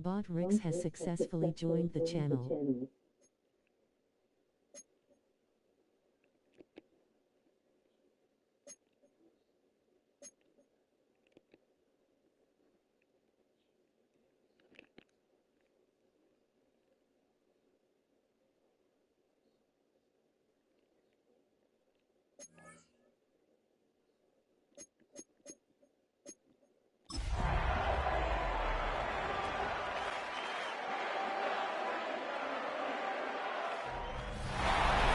Bot Rix has successfully joined the channel.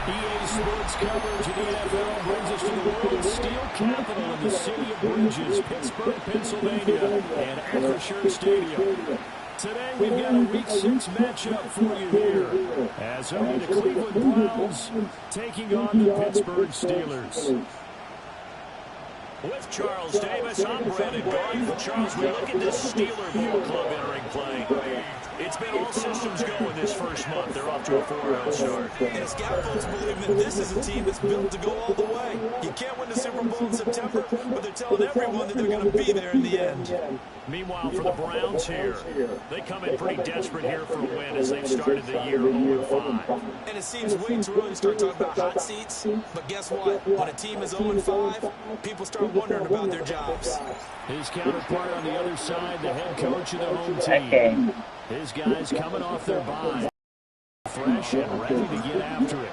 EA Sports coverage of the NFL brings us to the world's steel capital in the city of Bridges, Pittsburgh, Pennsylvania, and Acrisure Stadium. Today we've got a Week 6 matchup for you here, as only the Cleveland Browns taking on the Pittsburgh Steelers. With Charles Davis, I'm Brandon Garden. Charles, we look at this Steeler ball club entering play. It's been all systems go in this first month. They're off to a 4-0 start. And scout folks believe that this is a team that's built to go all the way. You can't win the Super Bowl in September, but they're telling everyone that they're going to be there in the end. Meanwhile, for the Browns here, they come in pretty desperate here for a win as they've started the year 0-5. And it seems way too early to start talking about hot seats. But guess what? When a team is 0-5, people start wondering about their jobs. His counterpart on the other side, the head coach of the home team. His guys coming off their bye, fresh and ready to get after it.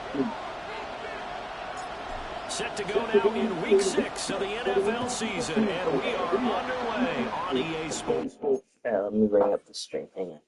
Set to go now in Week 6 of the NFL season, and we are underway on EA Sports. Let me bring up the stream. Hang on.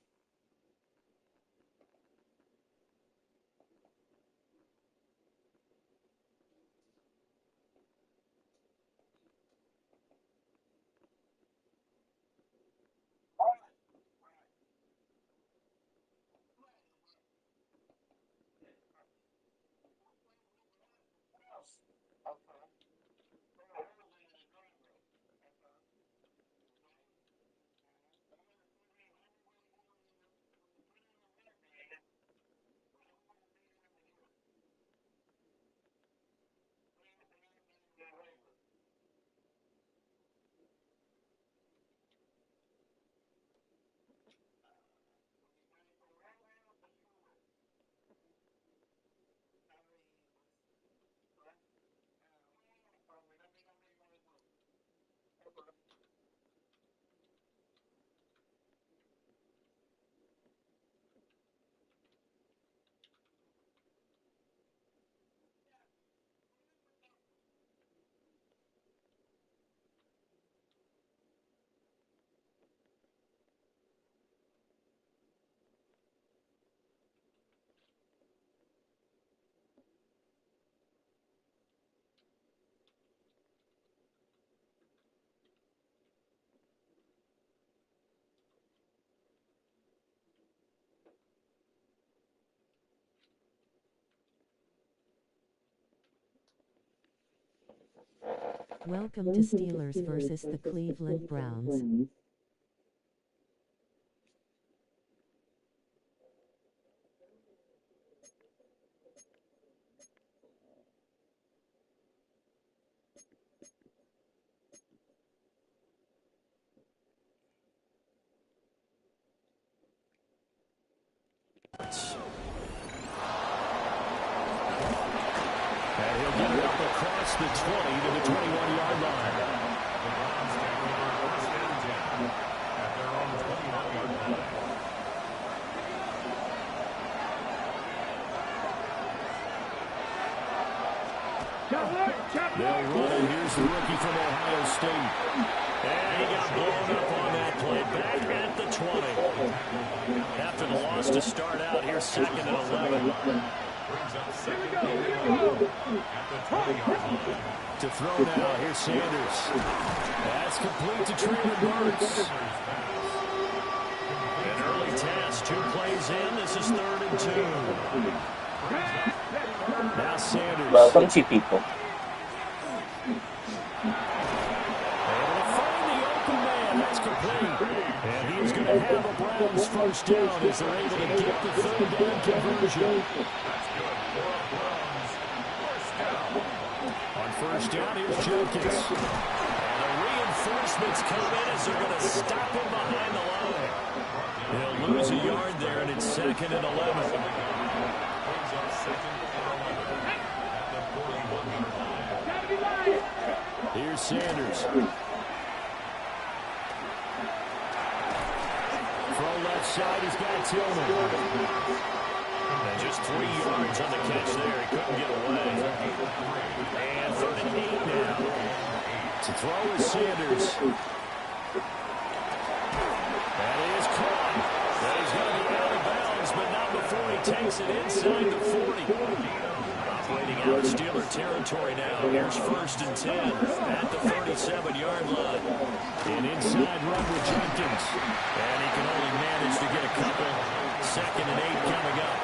Welcome to Steelers versus the Cleveland Browns. And he'll get it up across the 20 to the 21-yard line. They'll run, and here's the rookie from Ohio State. And he got blown up on that play. Back at the 20. After the loss to start out, here's 2nd and 11. To throw now, here's Sanders. That's complete to Treylon Burks. An early task, 2 plays in. This is 3rd and 2. Now Sanders. Welcome to people. Able to find the open man. That's complete. And he's going to have a Browns first down as they're able to get the 3rd down conversion. On first down, here's Jenkins. And the reinforcements come in as they're going to stop him behind the line. He'll lose a yard there, and it's 2nd and 11. Here's Sanders. Throw left side, he's got Tillman. And just 3 yards on the catch there. He couldn't get away. And 3rd and 8 now. To throw is Sanders. That is caught. That is going to be out of bounds, but not before he takes it inside the 40. Operating out Steeler territory now. Here's 1st and 10 at the 37-yard line. An inside run with Jenkins. And he can only manage to get a couple. 2nd and 8 coming up.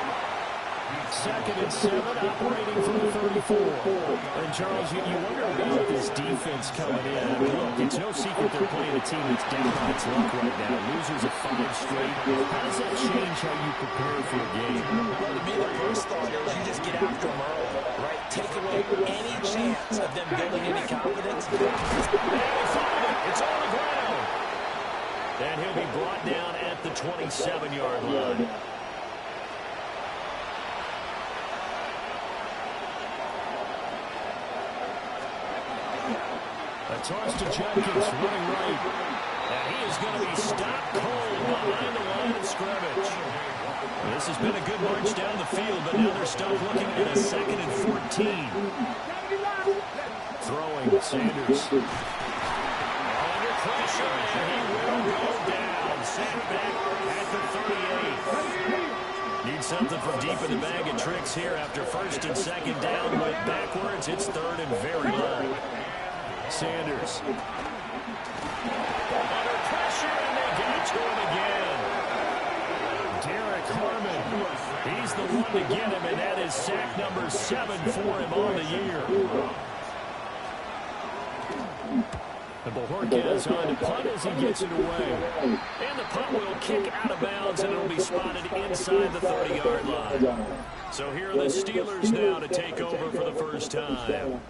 2nd and 7 operating from the 34. And Charles, you wonder about this defense coming in. I mean, look, it's no secret they're playing a team that's down on its luck right now. Losers of 5 straight. How does that change how you prepare for a game? Well, to me, the first thought is you just get after them early, right? Take away any chance of them building any confidence. And he found it. It's on the ground. And he'll be brought down at the 27-yard line. A toss to Jenkins, running right. And he is going to be stopped cold behind the line of scrimmage. This has been a good march down the field, but now they're stuck looking at a 2nd and 14. Throwing, Sanders. Under pressure, and he will go down. Sacked back at the 38. Need something from deep in the bag of tricks here after 1st and 2nd down. Went backwards. It's 3rd and very low. Sanders. Under pressure, and they get to him again. Derek Harmon. He's the one to get him, and that is sack number 7 for him on the year. And Bojorquez on to punt as he gets it away. And the punt will kick out of bounds, and it'll be spotted inside the 30-yard line. So here are the Steelers now to take over for the first time.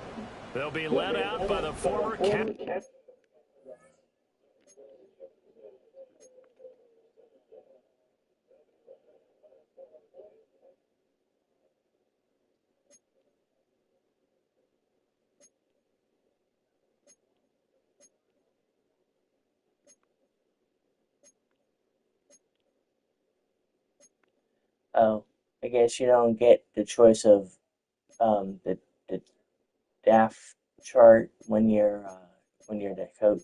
They'll be led out by the former captain. Oh, I guess you don't get the choice of the depth chart when you're the coach.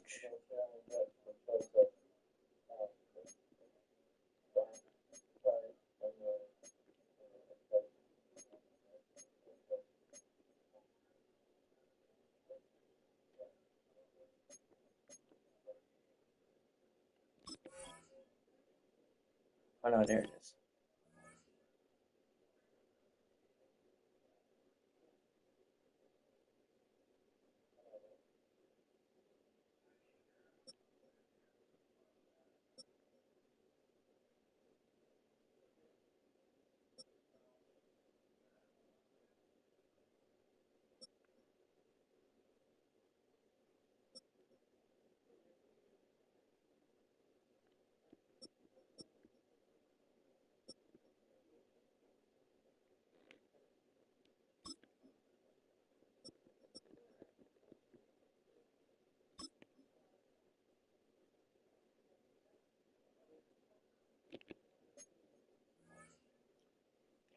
Oh no, there it is.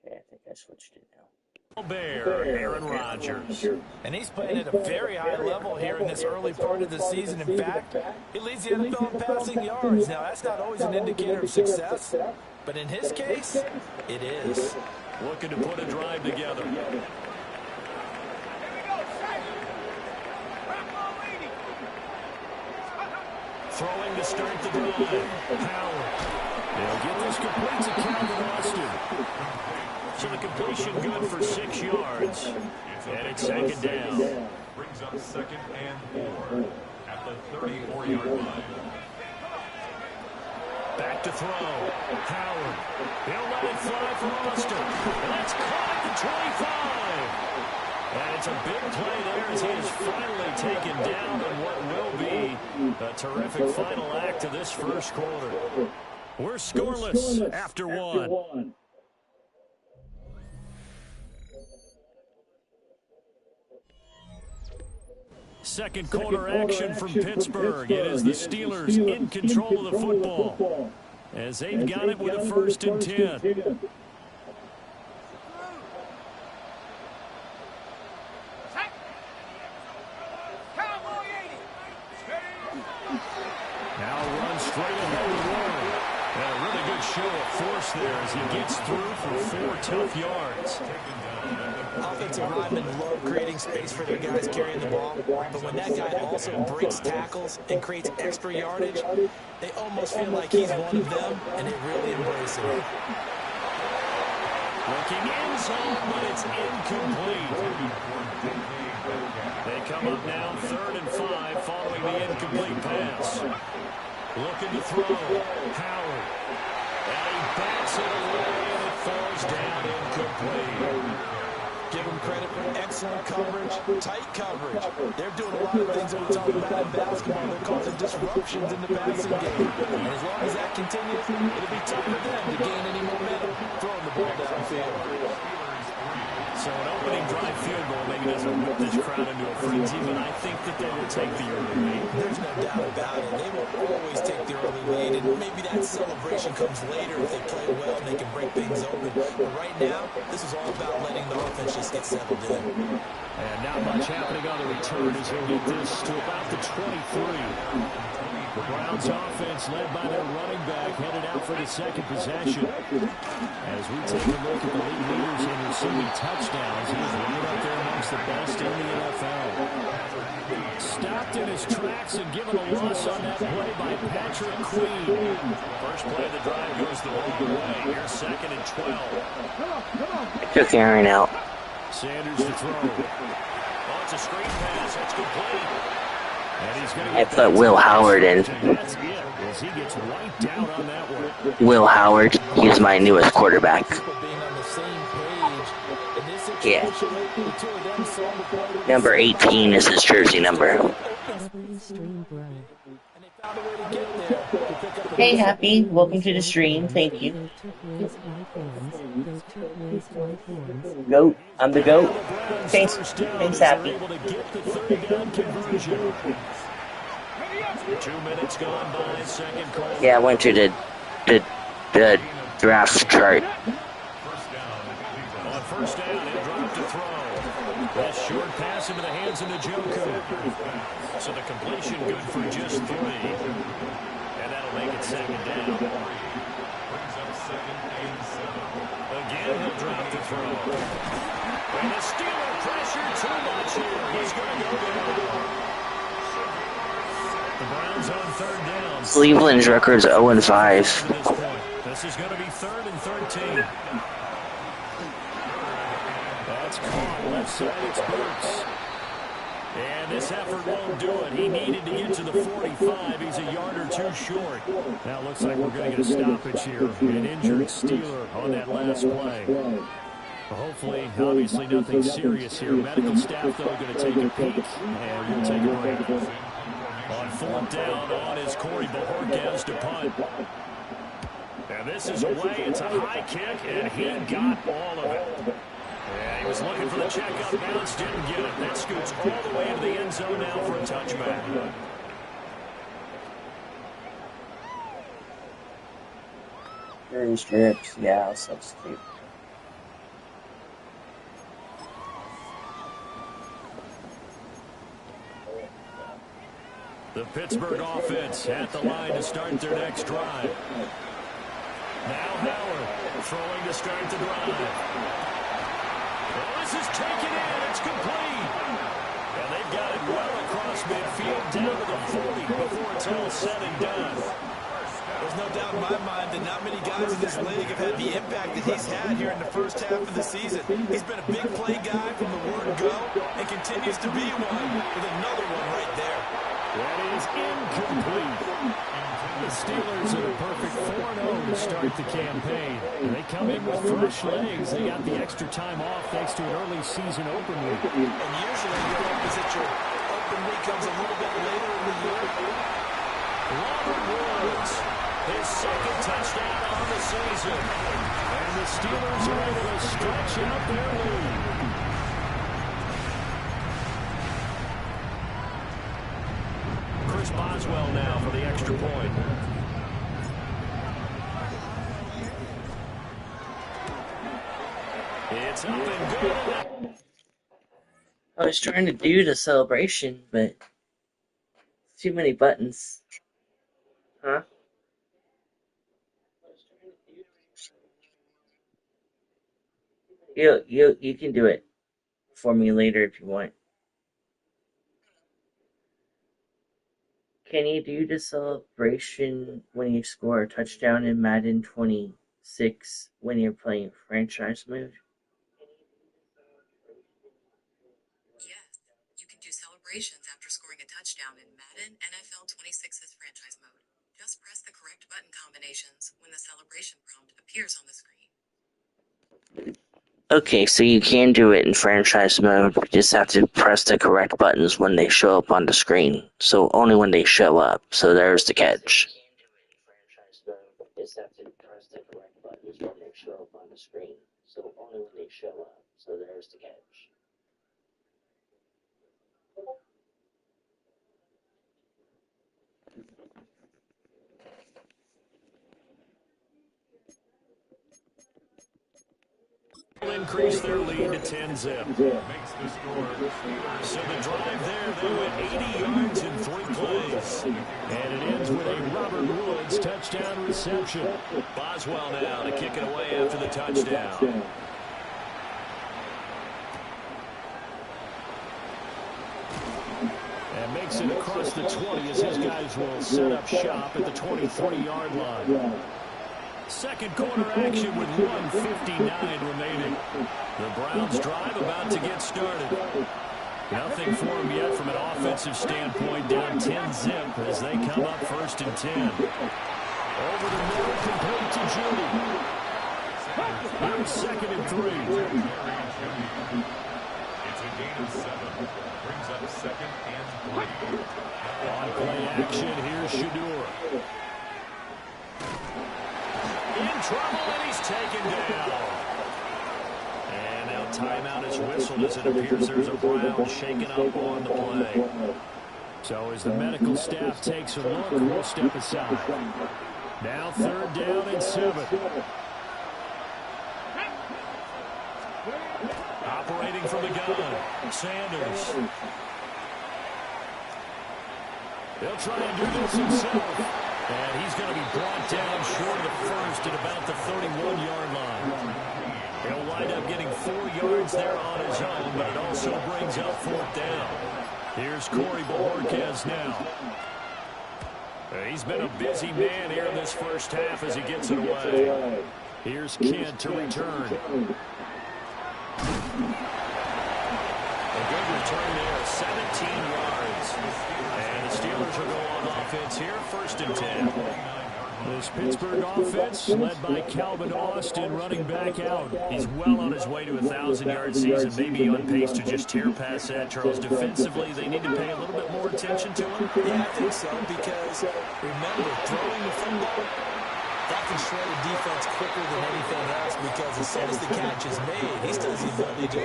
Okay, I think I switched it now. Bear, Aaron Rodgers. And he's playing at a very high level here in this early part of the season. In fact, he leads the NFL in passing yards. Now, that's not always an indicator of success, but in his case, it is. Looking to put a drive together. Throwing to start the drive. Howard. They'll get this complete to Calvin Austin. So the completion good for 6 yards. And it's 2nd down. Brings up 2nd and 4 at the 34-yard line. Back to throw. Howard. He'll let it fly for Austin. And that's caught at the 25. And it's a big play there as he is finally taken down in what will be a terrific final act to this first quarter. We're scoreless after one. Second quarter action from Pittsburgh. It is the Steelers in control of the football as they've got it with a 1st and 10. Now runs straight ahead to Warren. And a really good show of force there as he gets through for 4 tough yards. Offensive linemen love creating space for their guys carrying the ball, but when that guy also breaks tackles and creates extra yardage, they almost feel like he's one of them, and they really embrace it. Looking end zone, but it's incomplete. They come up now 3rd and 5 following the incomplete pass. Looking to throw. Howard. And he bats it away, and it falls down incomplete. Give them credit for excellent coverage, tight coverage. They're doing a lot of things that we talk about in basketball. They're causing disruptions in the passing game. And as long as that continues, it'll be tough for them to gain any momentum throwing the ball downfield. So an opening drive field goal maybe doesn't whip this crowd into a frenzy, but I think that they will take the early lead. There's no doubt about it. They will always take the early lead, and maybe that celebration comes later if they play well and they can break things open. But right now, this is all about letting the offense just get settled in. And not much happening on the return as he'll get this to about the 23. The Browns offense led by their running back headed out for the second possession. As we take a look at the league leaders in receiving touchdowns, he is right up there amongst the best in the NFL. Stopped in his tracks and given a loss on that play by Patrick Queen. First play of the drive goes the wrong way. Here's 2nd and 12. Took Aaron out. Sanders to throw. Oh, it's a screen pass. That's complete. I put Will Howard in. That's it, as he gets wiped out on that one. Will Howard, he's my newest quarterback. Yeah. Number 18 is his jersey number. Hey, Happy. Welcome to the stream. Thank you. Goat. I'm the GOAT. Thanks, Happy. 2 minutes gone by, second call. Yeah, I went to the draft chart. On first down, he'll drop to throw. That short pass into the hands of Njoku. So the completion good for just 3. And that'll make it 2nd down. Again, he'll drop to throw. And the Steeler pressure too much here. He's going to go down. The Browns on 3rd down. Cleveland's record's 0-5. This is going to be 3rd and 13. That's caught left side. It's Burks. And this effort won't do it. He needed to get to the 45. He's a yard or 2 short. Now it looks like we're going to get a stoppage here. An injured Steeler on that last play. Hopefully, obviously nothing serious here. Medical staff, though, going to take a peek. And we'll take a break. On 4th down on is Corey Bojorquez to punt. And this is away. It's a high kick, and he got all of it. Yeah, he was looking for the check out bounce, didn't get it. That scoots all the way into the end zone now for a touchback. Very strips. Yeah, I'll substitute. The Pittsburgh offense at the line to start their next drive. Now Howard throwing to start the drive. Well, this is taken in. It's complete. And they've got it well across midfield down to the 40 before it's all said and done. There's no doubt in my mind that not many guys in this league have had the impact that he's had here in the first half of the season. He's been a big play guy from the word go and continues to be one with another one right there. That is incomplete. The Steelers are the perfect 4-0 to start the campaign. They come in with fresh legs. They got the extra time off thanks to an early season open week. And usually you hope that your open week comes a little bit later in the year. Robert Woods His second touchdown on the season. And the Steelers are able to stretch out their lead. Chris Boswell now for the extra point. It's up and good. I was trying to do the celebration, but too many buttons. Huh? You can do it for me later if you want. Can you do the celebration when you score a touchdown in Madden 26 when you're playing franchise mode? Yes, you can do celebrations after scoring a touchdown in Madden NFL 26's franchise mode. Just press the correct button combinations when the celebration prompt appears on the screen. Okay, so you can do it in franchise mode. You just have to press the correct buttons when they show up on the screen. So only when they show up. So there's the catch. Increase their lead to 10-zip. Makes the score. So the drive there, they went 80 yards in 3 plays. And it ends with a Robert Woods touchdown reception. Boswell now to kick it away after the touchdown. And makes it across the 20 as his guys will set up shop at the 23-yard line. Second quarter action with 1:59 remaining. The Browns drive about to get started. Nothing for them yet from an offensive standpoint, down 10-zip as they come up 1st and 10. Over the middle, complete to Judy. Here's 2nd and 3. It's a gain of 7. Brings up 2nd and 3. On play action, here's Shadur. In trouble, and he's taken down. And now timeout is whistled as it appears there's a Brown shaken up on the play. So as the medical staff takes a look, we'll step aside. Now 3rd down and 7. Operating from the gun, Sanders. He'll try and do this himself. And he's going to be brought down short of the first at about the 31-yard line. He'll wind up getting 4 yards there on his own, but it also brings up 4th down. Here's Corey Bojorquez now. He's been a busy man here in this first half as he gets it away. Here's Kent to return. A good return there, 17 yards. And the Steelers will go on offense here, 1st and 10. This Pittsburgh offense, led by Calvin Austin, running back out. He's well on his way to a 1,000-yard season, maybe on pace to just tear past that. Charles, defensively, they need to pay a little bit more attention to him. Yeah, I think so, because remember, throwing the football, that can shred a defense quicker than anything else, because as soon as the catch is made, he still has the ability to,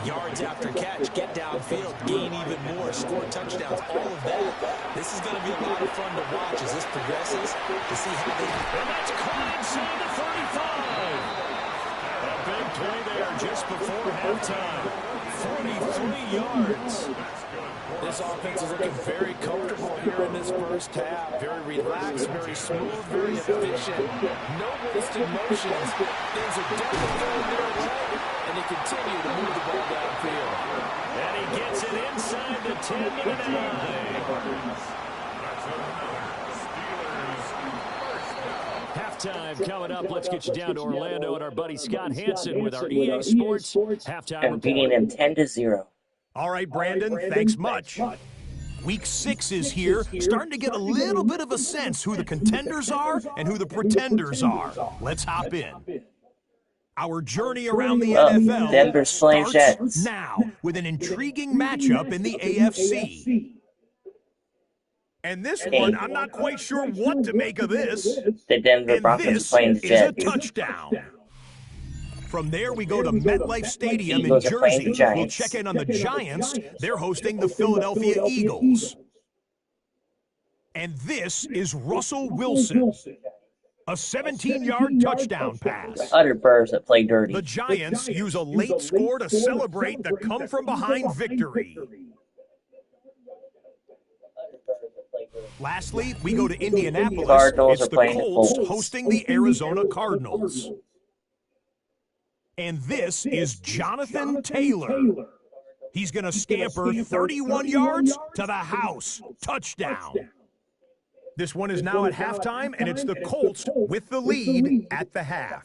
yards after catch, get downfield, gain even more, score touchdowns, all of that. This is going to be a lot of fun to watch as this progresses to see how they... And that's caught inside the 35. A big play there just before halftime. 43 yards. This offense is looking very comfortable here in this first half. Very relaxed, very smooth, very efficient. No wasted motions. Things are definitely going their way, and they continue to move the ball downfield. And he gets it inside the 10 to the 9. Halftime coming up. Let's get you down to Orlando and our buddy Scott Hansen with our EA Sports halftime I'm beating report. them 10-0. All right, Brandon, thanks much. Week 6 is here, starting to get a little bit of a sense who the contenders are and who the pretenders are. Let's hop in. Our journey around the NFL Denver Slave starts Jets. now with an intriguing matchup in the AFC. And this one, I'm not quite sure what to make of this. The Denver And Broncos this playing the is a Jets. touchdown. From there, we go to MetLife Stadium in Eagles are playing the Jersey. We'll Giants. check in on the Giants. They're hosting the Philadelphia Eagles. And this is Russell Wilson. A 17-yard touchdown pass. Utter birds that play dirty. The Giants use a late score to celebrate the come-from-behind victory. Lastly, we go to Indianapolis. Cardinals It's are the playing the Colts Colts. hosting the Arizona Cardinals. And this is Jonathan Taylor. He's going to scamper 31 yards to the house. Touchdown. This one is now at halftime, and it's the Colts with the lead at the half.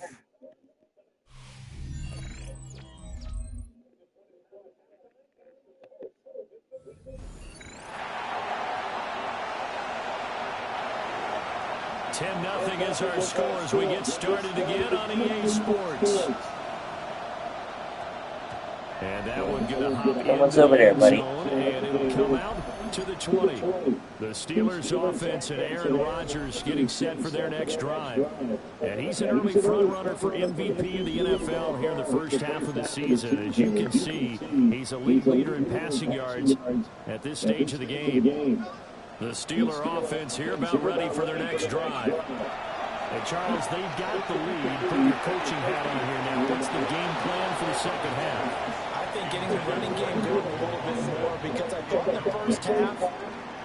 Nothing is our score as we get started again on EA Sports. And that one going to hop Someone's over there, buddy. And it'll come out to the 20. The Steelers offense and Aaron Rodgers getting set for their next drive. And he's an early front runner for MVP of the NFL here in the first half of the season. As you can see, he's a league leader in passing yards at this stage of the game. The Steeler offense here about ready for their next drive. And Charles, they've got the lead. Put your coaching hat on here now. What's the game plan for the second half? I think getting the running game going a little bit more, because I thought in the first half,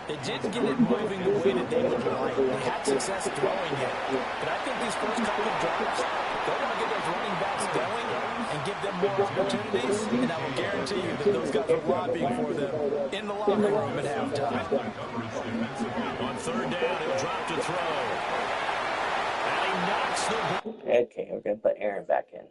they didn't get it moving the way that they would like. They had success throwing it. But I think these first couple of drives, they're going to get those running backs going and give them more opportunities. And I will guarantee you that those guys are lobbying for them in the locker room at halftime. On third down, he'll drop to throw. And he knocks the ball. Okay, we're going to put Aaron back in.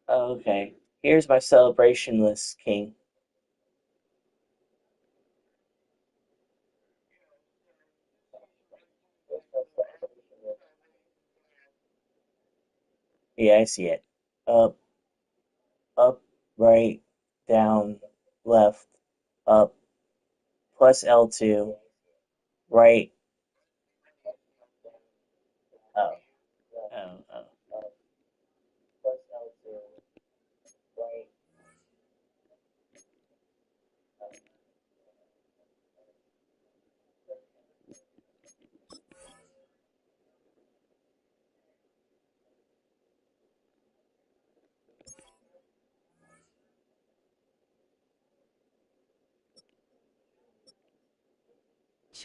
Okay, here's my celebration list, King. Yeah, I see it. Up, right, down, left, up, plus L2, right. Oh.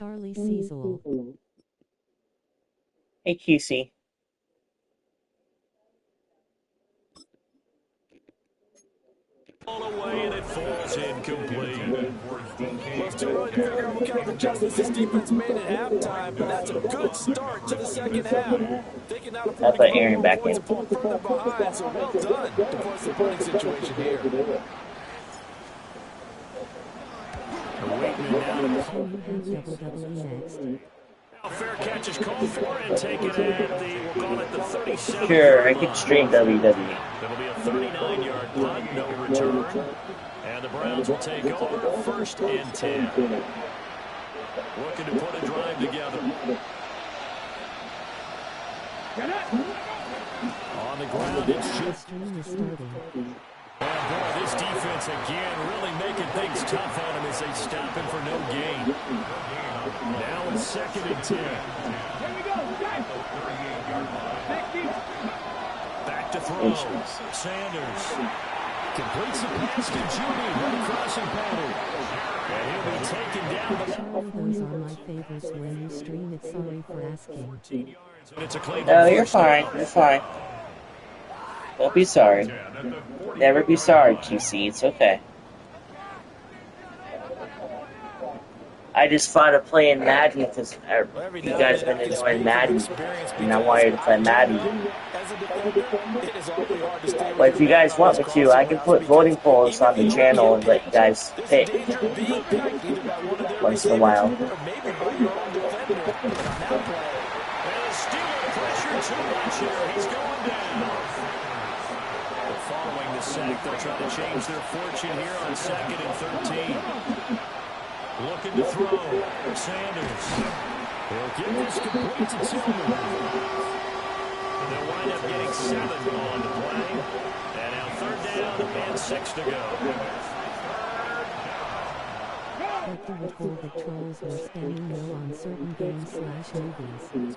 Charlie Cecil. Hey, QC. All away, and it falls incomplete. Well, it's too early to figure out what kind of adjustments this defense made at halftime, but that's a good start to the second half. Taking out a I'll put Aaron back in. further behind, so well done to force the punting situation here. Fair catch is called for and taken at the, we'll call it the 37. Sure, I can stream WWE. That'll be a 39-yard punt, no return. And the Browns will take over first and 10. Looking to put a drive together. On the ground, it's just... And boy, this defense again really making things tough on him as they stop him for no gain. Now it's second and 10. Back to throw. Sanders completes the pass to Judy, right crossing pattern. And he'll be taken down. Those are my favorites when you stream it. Sorry for asking. It's a Cleveland. No, you're fine. You're fine. Don't be sorry. Never be sorry, QC. It's okay. I just thought of playing Madden because you guys have been enjoying Madden, and I wanted to play Madden. But if you guys want me to, I can put voting polls on the channel and let you guys pick once in a while. back. They'll try to change their fortune here on 2nd and 13. Looking to throw. Sanders. He'll get this complete to Tillman. They'll wind up getting 7 on the play. And now 3rd down and 6 to go. Hector recalled that trolls were spamming no on certain games/movies.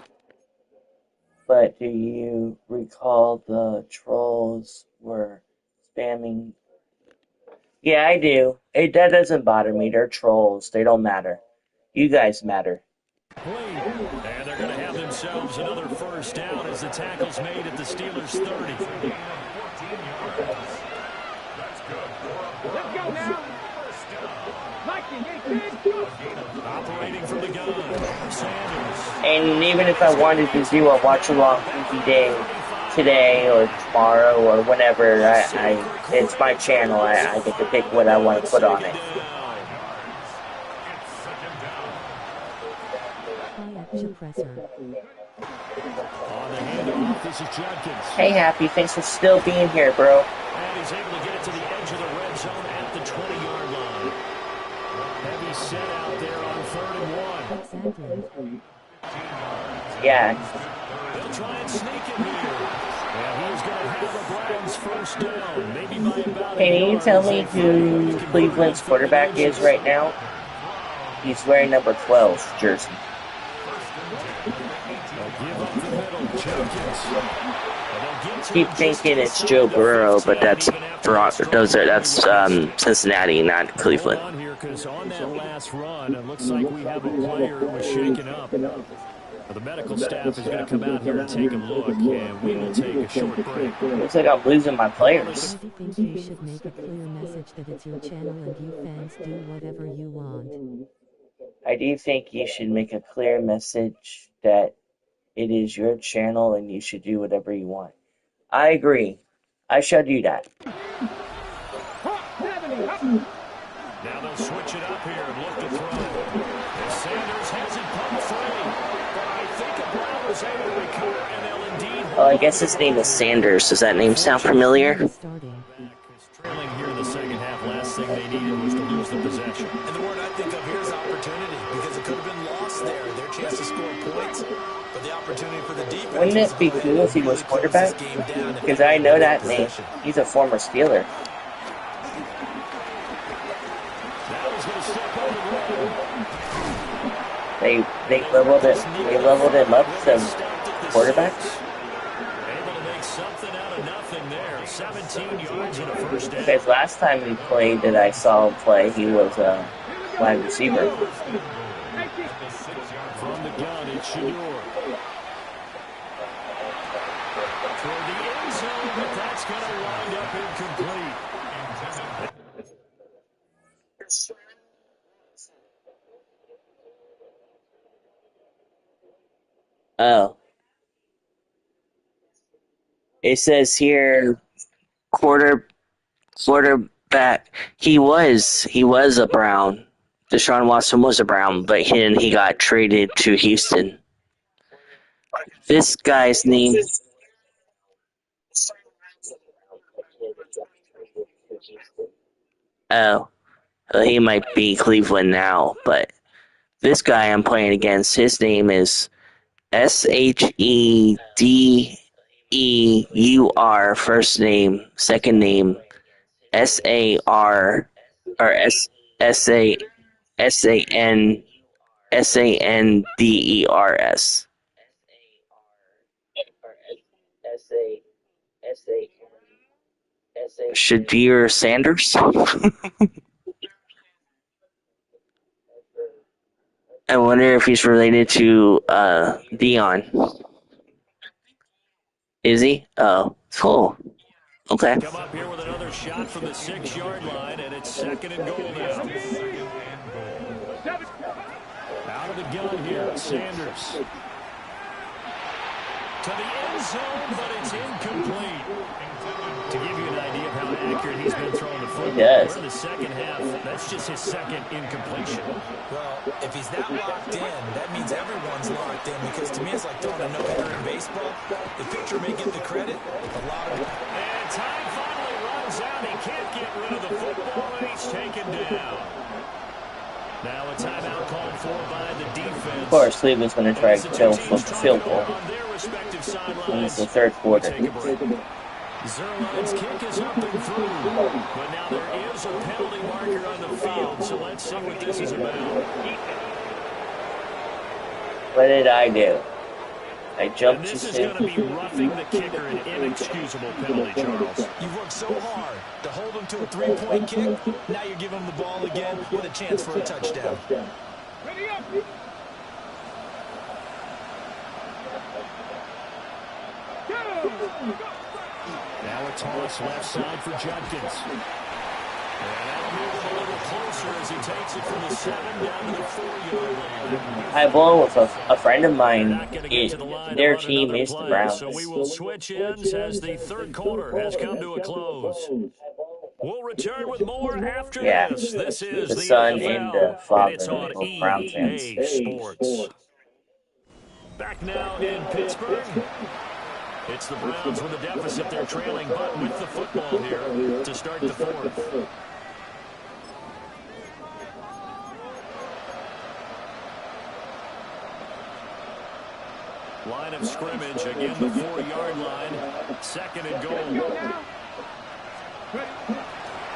But do you recall the trolls were spamming? Yeah, I do. That doesn't bother me. They're trolls. They don't matter. You guys matter. And they're going to have themselves another 1st down as the tackle's made at the Steelers' 30. Let's go now. Operating from the gun, Sanders. And even if I wanted to do a watch-along movie day today or tomorrow or whenever, it's my channel. I get to pick what I want to put on it. Hey, Happy, thanks for still being here, bro. And he's able to get it to the edge of the red zone at the 20-yard line. Heavy set out there on 3rd and 1. Yeah. They'll try and sneak it here. And he's going to have the Browns 1st down. Maybe by about Can you tell me who Cleveland's quarterback is right now? He's wearing number 12 jersey. Keep thinking it's Joe Burrow, but that's Cincinnati, not Cleveland. On that last run, it looks like we have a player who was shaken up. The medical staff is going to come out here and take a look, and we will take a short break. Looks like I'm losing my players. I think you should make a clear message that it's your channel and you fans do whatever you want. I do think you should make a clear message that it is your channel and you should do whatever you want. I agree. I shall do that. Now they'll switch it up here and look to throw. And Sanders has it pumped free. But I think a Brown was able to recover, and they'll indeed. Oh, I guess his name is Sanders. Does that name sound familiar? Trailing here in the second half. Last thing they needed was to lose the possession. And the word I think of here is opportunity, because it could have been lost there. Their chance to score points. But the opportunity for the defense. Wouldn't it be cool if he was quarterback? Because I know that name. He's a former Steeler. They leveled it. They leveled him up to quarterback. Able to make something out of nothing there. 17 yards and a 1st down. Because last time we played that I saw him play, he was a wide receiver. From the gun, it's Shador. Toward the end zone, but that's going to wind up incomplete. Oh. It says here, quarterback. He was a Brown. Deshaun Watson was a Brown, but he got traded to Houston. This guy's name. Oh, he might be Cleveland now, but this guy I'm playing against, his name is Shedeur, first name, second name SAR or Sanders. Shedeur Sanders? I wonder if he's related to Dion. Is he? Oh, cool. Okay. Come up here with another shot from the 6-yard line, and it's 2nd and goal now. Out of the gun here, Sanders. To the end zone, but it's incomplete. To give you an idea of how accurate he's been throwing the football, we're in the second half. That's just his 2nd incompletion. Well, if he's that locked in, that means everyone's locked in, because to me it's like throwing a no-hitter in baseball. The pitcher may get the credit, a lot of it. And time finally runs bails out. He can't get rid of the football, and he's taken down. Now a timeout called for by the defense. Of course, Cleveland's going to try to kill for the field goal. It's the third quarter. Zerline's kick is up and through. But now there is a penalty marker on the field, so let's see what this is about. What did I do? I jumped too soon. This is going to be roughing the kicker, an inexcusable penalty, Charles. You've worked so hard to hold him to a three-point kick. Now you're giving him the ball again with a chance for a touchdown. Ready up. Now a toss left side for Judkins. And that'll move him a little closer as he takes it from the 7 down to the 4-yard line. I blow with a friend of mine. Their team is the Browns. So we will switch ends as the third quarter has come to a close. We'll return with more after this. This is the son NFL, and the father and it's on of Brown fans. EA Sports. Back now in Pittsburgh. It's the Browns with a deficit. They're trailing, but with the football here to start the fourth. Line of scrimmage, again the 4-yard line. Second and goal.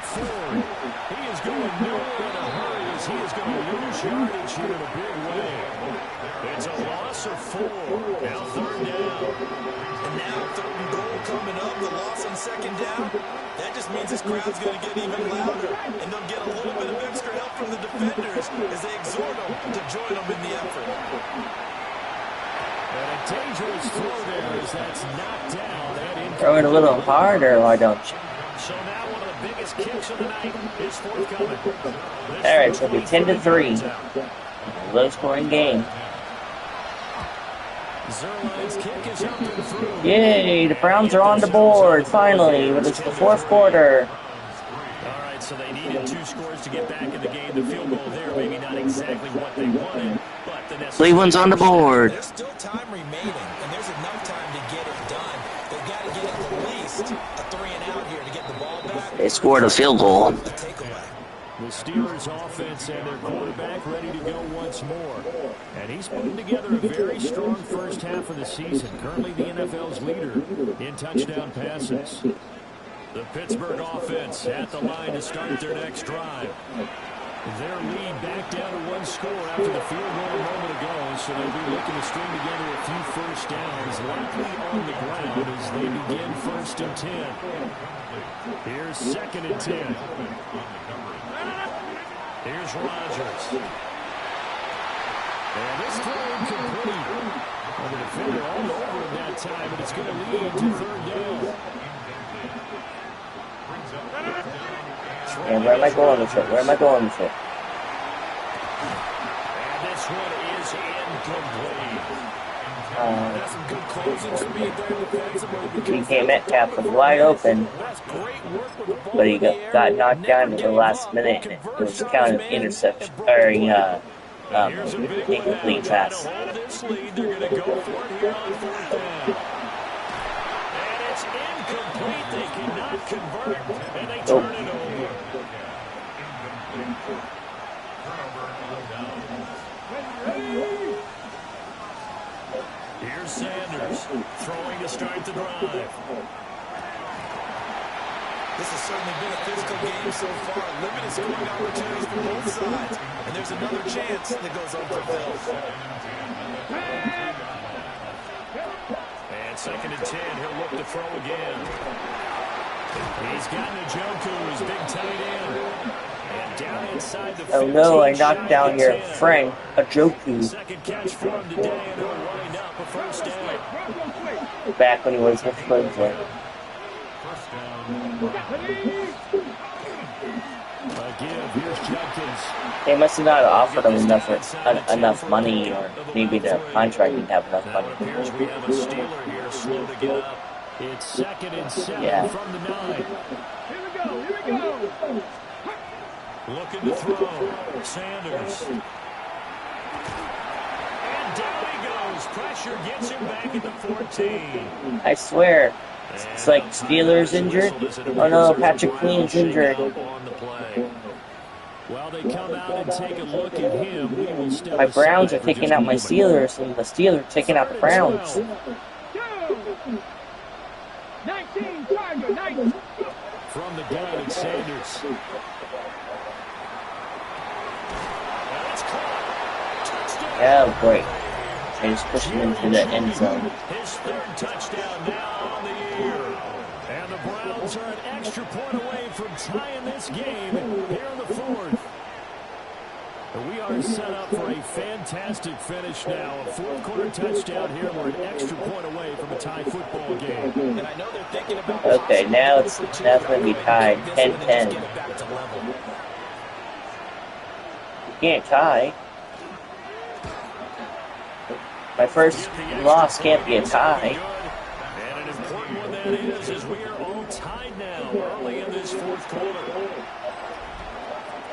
Ford, he is going nowhere in a hurry as he is going to lose yardage here in a big way. It's a loss of 4. Now third down. And now third and goal coming up, the loss on second down. That just means this crowd's going to get even louder. And they'll get a little bit of extra help from the defenders as they exhort them to join them in the effort. And a dangerous throw there as that's knocked down. Throw it a little harder, why don't you? So now one of the biggest kicks of the night is forthcoming. Alright, it's going to be 10-3. Low-scoring game. Zerline's kick is up and through. Yay, the Browns are on the board, finally, but it's the fourth quarter. All right, so they needed 2 scores to get back in the game. The field goal there, maybe not exactly what they wanted, but the necessary. Cleveland's on the board. There's still time remaining, and there's enough time to get it done. They've got to get at least a 3-and-out here to get the ball back. They scored a field goal. The Steelers offense and their quarterback ready to go once more. And he's putting together a very strong first half of the season. Currently the NFL's leader in touchdown passes. The Pittsburgh offense at the line to start their next drive. Their lead back down to 1 score after the field goal a moment ago. So they'll be looking to string together a few first downs, likely on the ground as they begin 1st and 10. Here's 2nd and 10. Here's Rodgers. And this throw incomplete. And the defender all over him that time, but it's going to lead to 3rd down. And where am I going with it? Where am I going with it? And this one is incomplete. That's some good closing speed there defensively. DK Metcalf was wide open, but he got knocked down at the last minute. It was counted interception or incomplete pass. They're going to go for it here on 4th down. And it's incomplete. They cannot convert, and they turn it over. Here's Sanders throwing to start the drive. This has certainly been a physical game so far. Limited scoring opportunities for both sides. And there's another chance that goes unfulfilled. And 2nd and 10, he'll look to throw again. He's got Njoku, his big tight end. And down inside the 15, oh no, I knocked down your friend, Njoku. Second catch for him today, and he'll wind up a 1st down. Back when he was with Cleveland. Again, here's Judkins. They must have not offered him enough money, or maybe the contract didn't have enough money. It appears we have a Steeler here slow to get up. It's 2nd and 7 from the 9. Here we go. Looking to throw. Sanders. And down he goes pressure gets him back at the 14. I swear. It's like Steelers injured. Oh no, Patrick Queen's injured. While they come out and take a look at him, we will step My Browns are aside for taking just out a my moment. Steelers, and the Steelers are taking out the Browns. 19, Tiger, 19. From the gun, it's Sanders. That's caught. Touchdown. Oh, great. They just pushed him into the end zone. His third touchdown now on the year. And the Browns are an extra point away from tying this game here in the fourth. And we are set up for a fantastic finish now. A fourth quarter touchdown here. We're an extra point away from a tie football game. And I know they're thinking about Okay, now it's going to be tied 10-10. You can't tie. My first loss can't be a tie. And an important one that is, as we are all tied now early in this fourth quarter.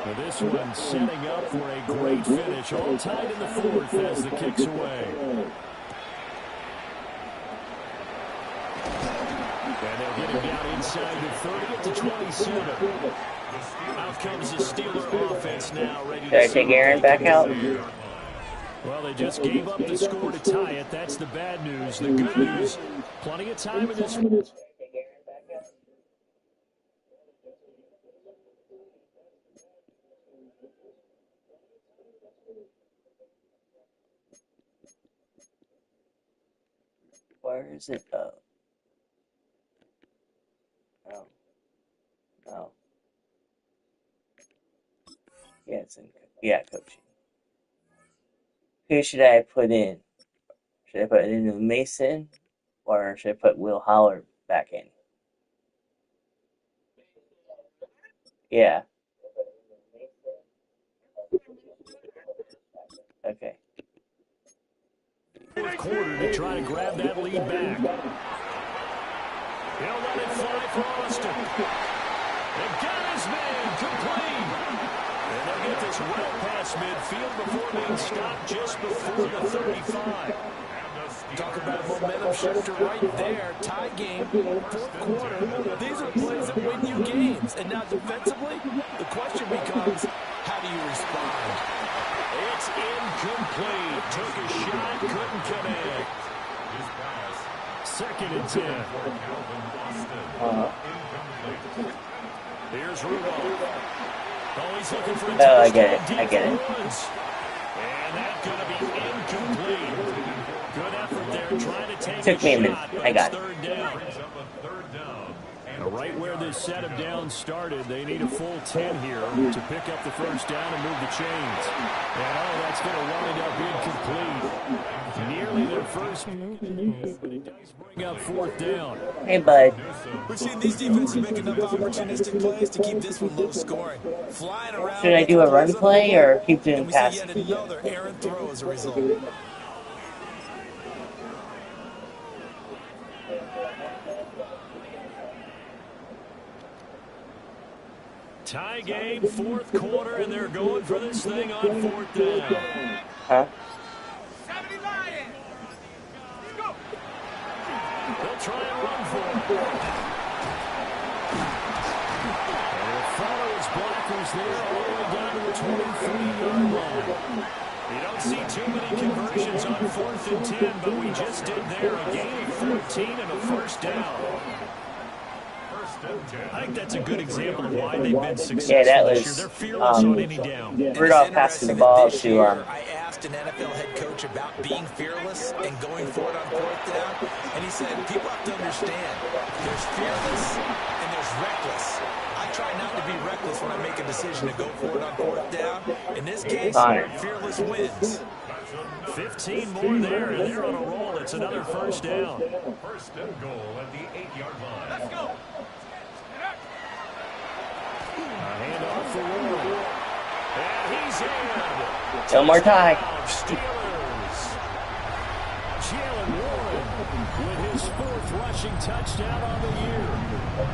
Now this one setting up for a great finish. All tied in the fourth as the kick's away. And they'll get him down inside the 30 at the 27. Out comes the Steeler offense now. Ready Should I take Aaron back out? Well, they just gave up the score to tie it. That's the bad news. The good news, plenty of time in this. Where is it though? Oh. Oh. Yeah, it's in. Yeah, coaching. Who should I put in? Should I put in Mason, or should I put Will Howard back in? Yeah. Okay. Fourth quarter to try to grab that lead back. He'll let it fly for Austin. They've got his man complete. And they'll get this well past midfield before being stopped just before the 35. Talk about a momentum shifter right there. Tie game, fourth quarter. These are plays that win you games. And now defensively, the question becomes, how do you respond? It's incomplete. Took a shot, couldn't connect. Second and 10. Here's Rudolph. Oh, he's looking for a touchdown. Oh, I get it. I get it. And that's going to be incomplete. Good effort there, trying to take Took me a minute. shot, but I got it's it. third down. Now, right where this set of downs started, they need a full 10 here to pick up the first down and move the chains. And oh, that's going to wind up incomplete. Nearly their first move, but it does bring up fourth down. Hey, bud. We're seeing these defenses make enough opportunistic plays to keep this one low scoring. Flying around. Should I do a run play or keep doing and we see passing? yet another errant throw as a result. Tie game, fourth quarter, and they're going for this thing on fourth down. Huh? 70 Lions. Let's go. They'll try and run for it. And he'll follow his blockers there all the way down to the 23-yard line. You don't see too many conversions on fourth and 10, but we just did there. A gain of 14 and a first down. I think that's a good example of why they've been successful Yeah, that this year. was They're fearless on any down. Rudolph passing the ball to I asked an NFL head coach about being fearless and going for it on fourth down, and he said people have to understand there's fearless and there's reckless. I try not to be reckless when I make a decision to go for it on fourth down. In this case, fearless wins. 15 more there, and they're on a roll. It's another first down. First and goal at the 8-yard line. Let's go. A handoff for Warren. And he's in. No more tie. Steelers. Jalen Warren with his fourth rushing touchdown on the year.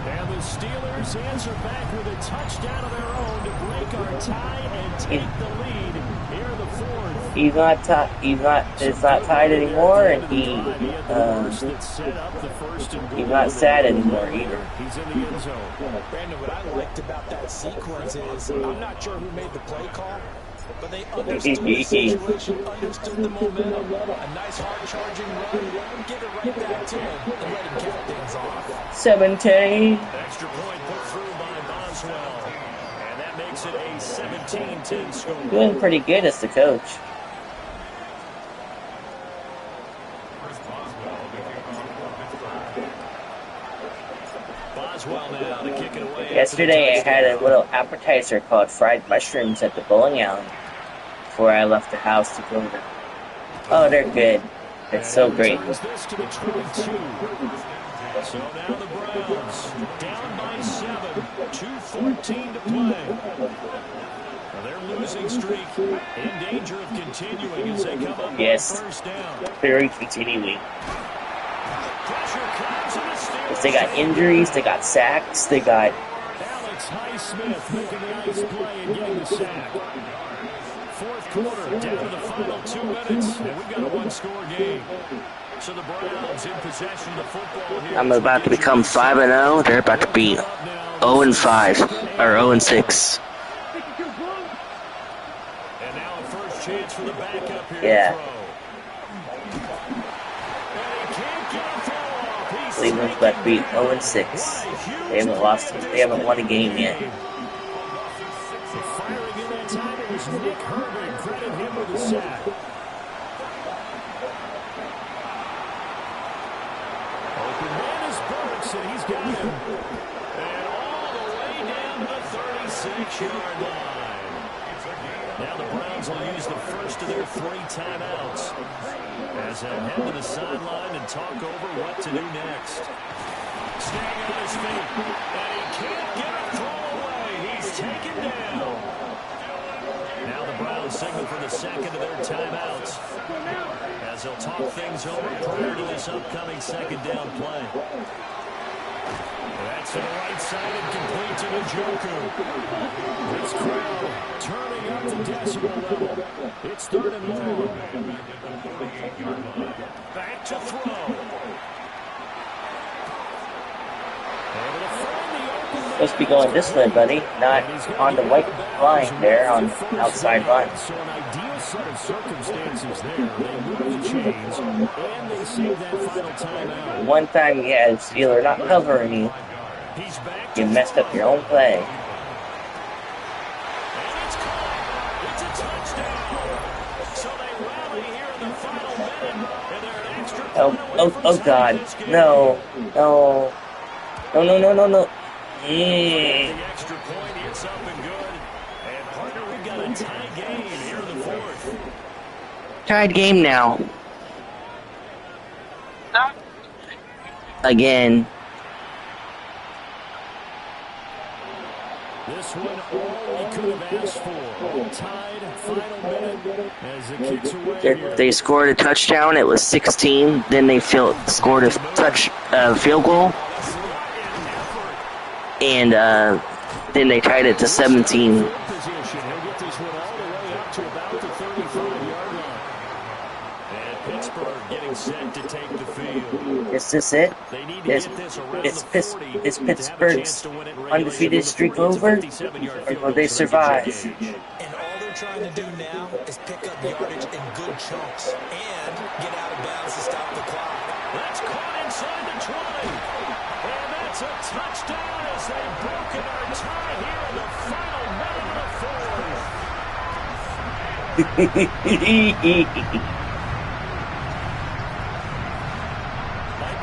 And the Steelers answer back with a touchdown of their own to break our tie and take the lead Here in the fourth. He's not. It's not tied anymore, and he's not sad anymore either. He's in the end zone. Brandon, what I liked about that sequence is I'm not sure who made the play call, but they understood the situation, understood the momentum. A nice hard-charging run, give it right back to him, and let him cap things off. 17. Extra point put through by Boswell. And that makes it a 17-10 score. Doing pretty good as the coach. Boswell now to kick it away. Yesterday I had a little appetizer called fried mushrooms at the bowling alley before I left the house to go to. Oh, they're good. It's so great. This to the 22. So now the Browns down by 7, 2:14 to play. Now their losing streak in danger of continuing as they come up on first down. Very continuing. Pressure comes and the Steelers. They got injuries, they got sacks, they got. Alex Highsmith making the nice play and getting the sack. Fourth quarter, down to the final 2 minutes, and we've got a one-score game. So the Browns in possession of the football here. I'm about to become 5-0. They're about to be 0-5 or 0-6. And now a first chance for the backup here. Yeah. Cleveland's about to be 0-6. They haven't lost. They haven't won a game yet. Firing in that time, it was Nick Herbig. Credit him with a sack. Open man is Burks, and he's got him. And all the way down to the 36-yard line. Now the Browns will use the first of their 3 timeouts as they head to the sideline and talk over what to do next. Staying on his feet, and he can't get a throw away. He's taken down. Now the Browns signal for the second of their timeouts as they'll talk things over prior to this upcoming second down play. That's to the right side and complete to Njoku. This crowd turning up the decibel level. It's 3rd and long. Back to throw. Supposed to be going this way, buddy, not on the white line there on outside line. So an ideal set of circumstances there. They move the chains and they save that final timeout. One time you had a Steeler not covering you, you messed up your own play. And it's caught. It's a touchdown. So they rally here in the final minute, and they're an extra point Oh God, no. The extra point, it's up and good. And partner, we've got a tie game here in the fourth. Tied game now. Again. This one all we could have asked for. Tied, final minute as it kicks away here. They scored a touchdown. It was 16. Then they scored a field goal. And then they tied it to 17. Set to take the field. Is this it? Is Pittsburgh's undefeated streak over? Or will they survive? And all they're trying to do now is pick up yardage in good chunks and get out of bounds to stop the clock. That's caught inside the 20. And that's a touchdown as they've broken our tie here in the final minute of the fourth.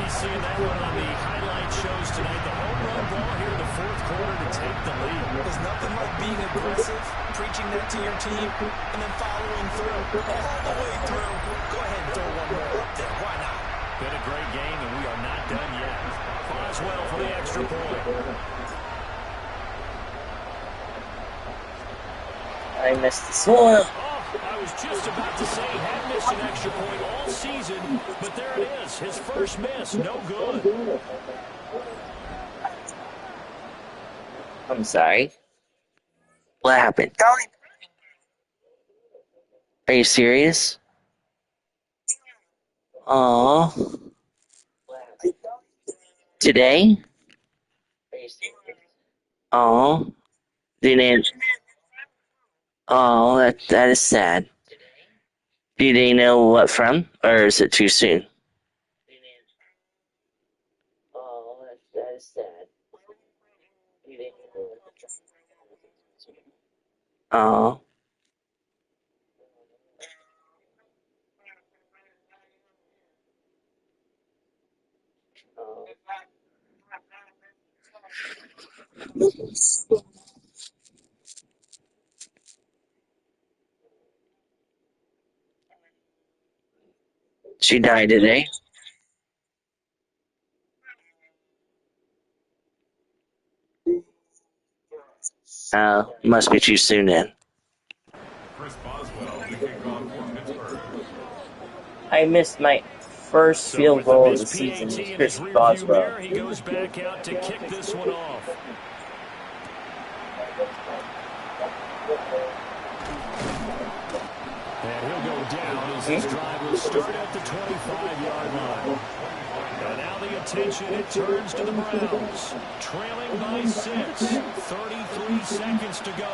Seeing that one on the highlight shows tonight. The home run ball here in the fourth quarter to take the lead. There's nothing like being aggressive, preaching that to your team, and then following through all the way through. Go ahead and throw one more up there. Why not? Been a great game, and we are not done yet. Boswell for the extra point. I missed this one. I was just about to say he had missed an extra point all season, but there it is. His first miss, no good. I'm sorry. What happened? Are you serious? Aw. Today? Aw. Didn't. Oh, that is sad. Do they know what from, or is it too soon? Oh, that is sad. Oh. She died today? Must be too soon then. Chris Boswell to kick off for Pittsburgh. I missed my first So field with the goal of the missed season PAT with in his Chris rearview Boswell. mirror, he goes back out to kick this one off. And he'll go down as this drive will start at the 25-yard line. And now the attention, it turns to the Browns. Trailing by 6. 33 seconds to go.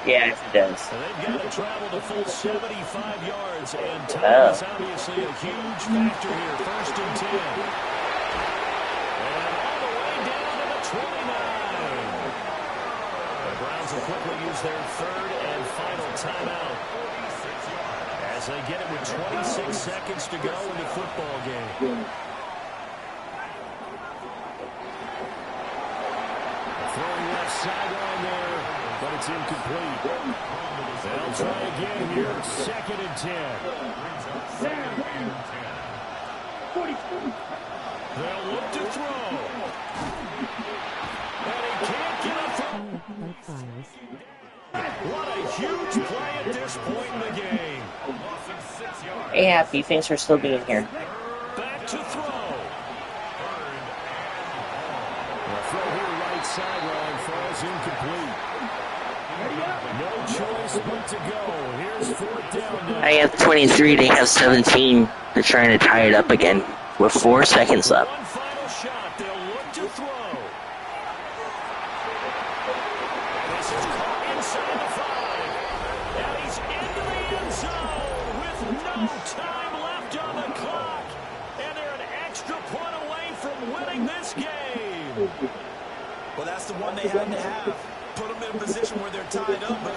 Yeah, it does. And they've got to travel the full 75 yards. And time is obviously a huge factor here. First and 10. And all the way down to the 29. The Browns will quickly use their third and final timeout as they get it with 26 seconds to go in the football game. Throwing left sideline there, but it's incomplete. They'll try again here, second and 10. They'll look to throw. And he can't get a throw. What a huge play at this point in the game. Hey, Happy, thanks for still being here. Back to throw. The throw here right sideline falls incomplete. No choice but to go. Here's fourth down now. I have 23, they have 17. They're trying to tie it up again with 4 seconds left. One final shot. They'll look to throw. This is caught inside the 5. And he's into the end zone with no time left on the clock. And they're an extra point away from winning this game. Well, that's the one they had to have. Put them in a position where they're tied up, but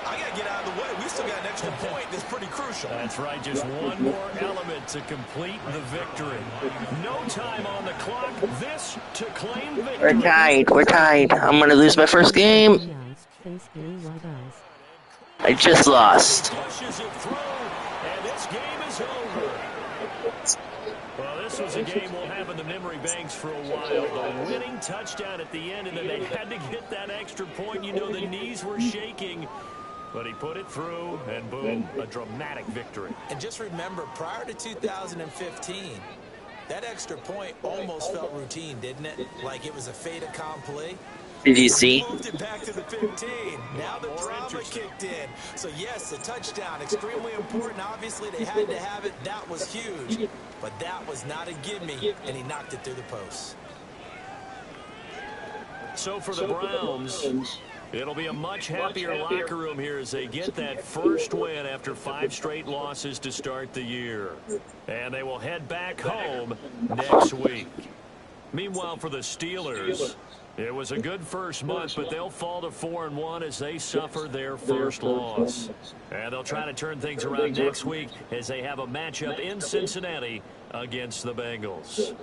I got to get out of the way. We still got an extra point that's pretty crucial. That's right, just one more element to complete the victory. No time on the clock. This to claim victory. We're tied. I'm going to lose my first game. I just lost. Pushes it through, and this game is over. Well, this was a game we'll have in the memory banks for a while. The winning touchdown at the end, and then they had to get that extra point. You know, the knees were shaking, but he put it through, and boom, a dramatic victory. And just remember, prior to 2015, that extra point almost felt routine, didn't it? Like it was a fait accompli. Did you see? Moved it back to the 15. Now the drama kicked in. So, yes, a touchdown, extremely important. Obviously, they had to have it. That was huge. But that was not a gimme, and he knocked it through the post. So for the Browns, it'll be a much happier locker room here as they get that first win after 5 straight losses to start the year. And they will head back home next week. Meanwhile, for the Steelers, it was a good first month, but they'll fall to 4-1 as they suffer their first loss. And they'll try to turn things around next week as they have a matchup in Cincinnati against the Bengals.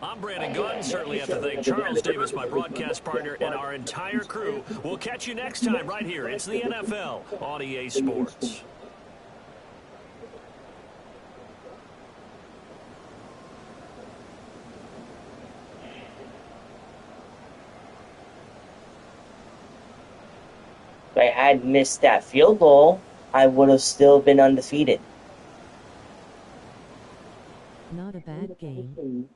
I'm Brandon Gunn. Certainly have to thank Charles Davis, my broadcast partner, and our entire crew. We'll catch you next time right here. It's the NFL on EA Sports. If I had missed that field goal, I would have still been undefeated. Not a bad game.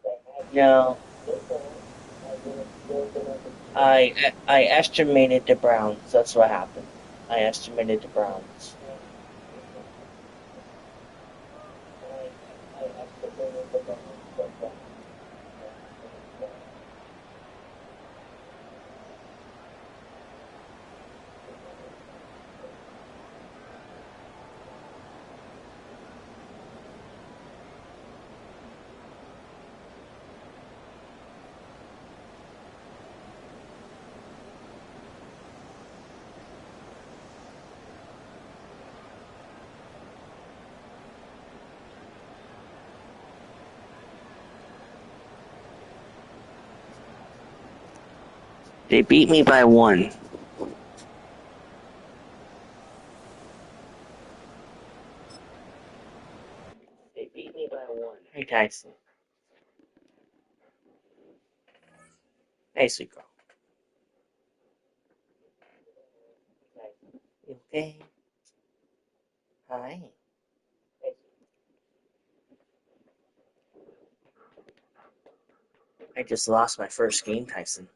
No. I estimated the Browns. That's what happened. I estimated the Browns. They beat me by 1. They beat me by 1. Hey, Tyson. Hey, sweet girl. You okay? Hi. I just lost my first game, Tyson.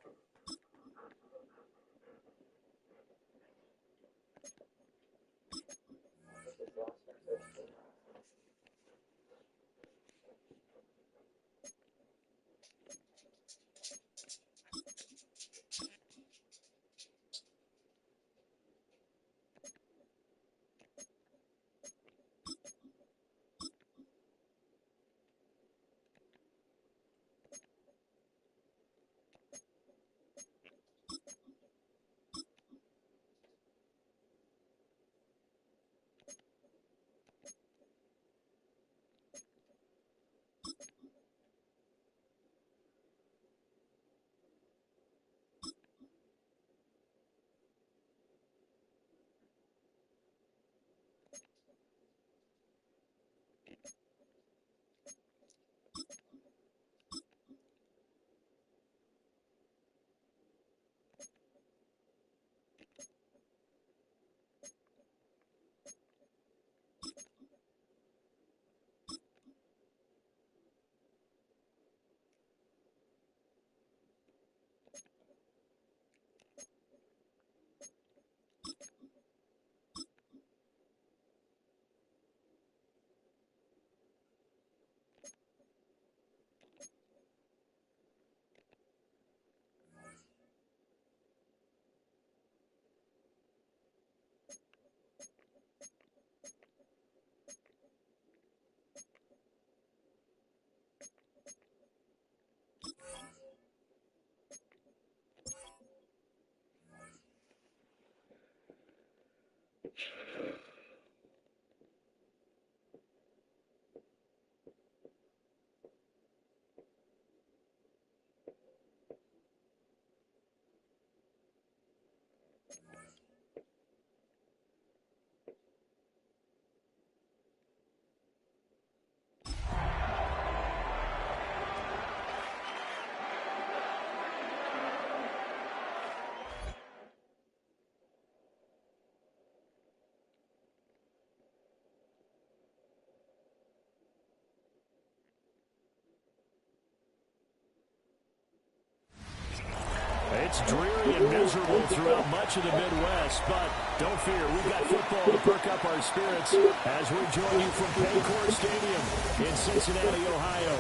It's dreary and miserable throughout much of the Midwest, but don't fear, we've got football to perk up our spirits as we join you from Paycor Stadium in Cincinnati, Ohio.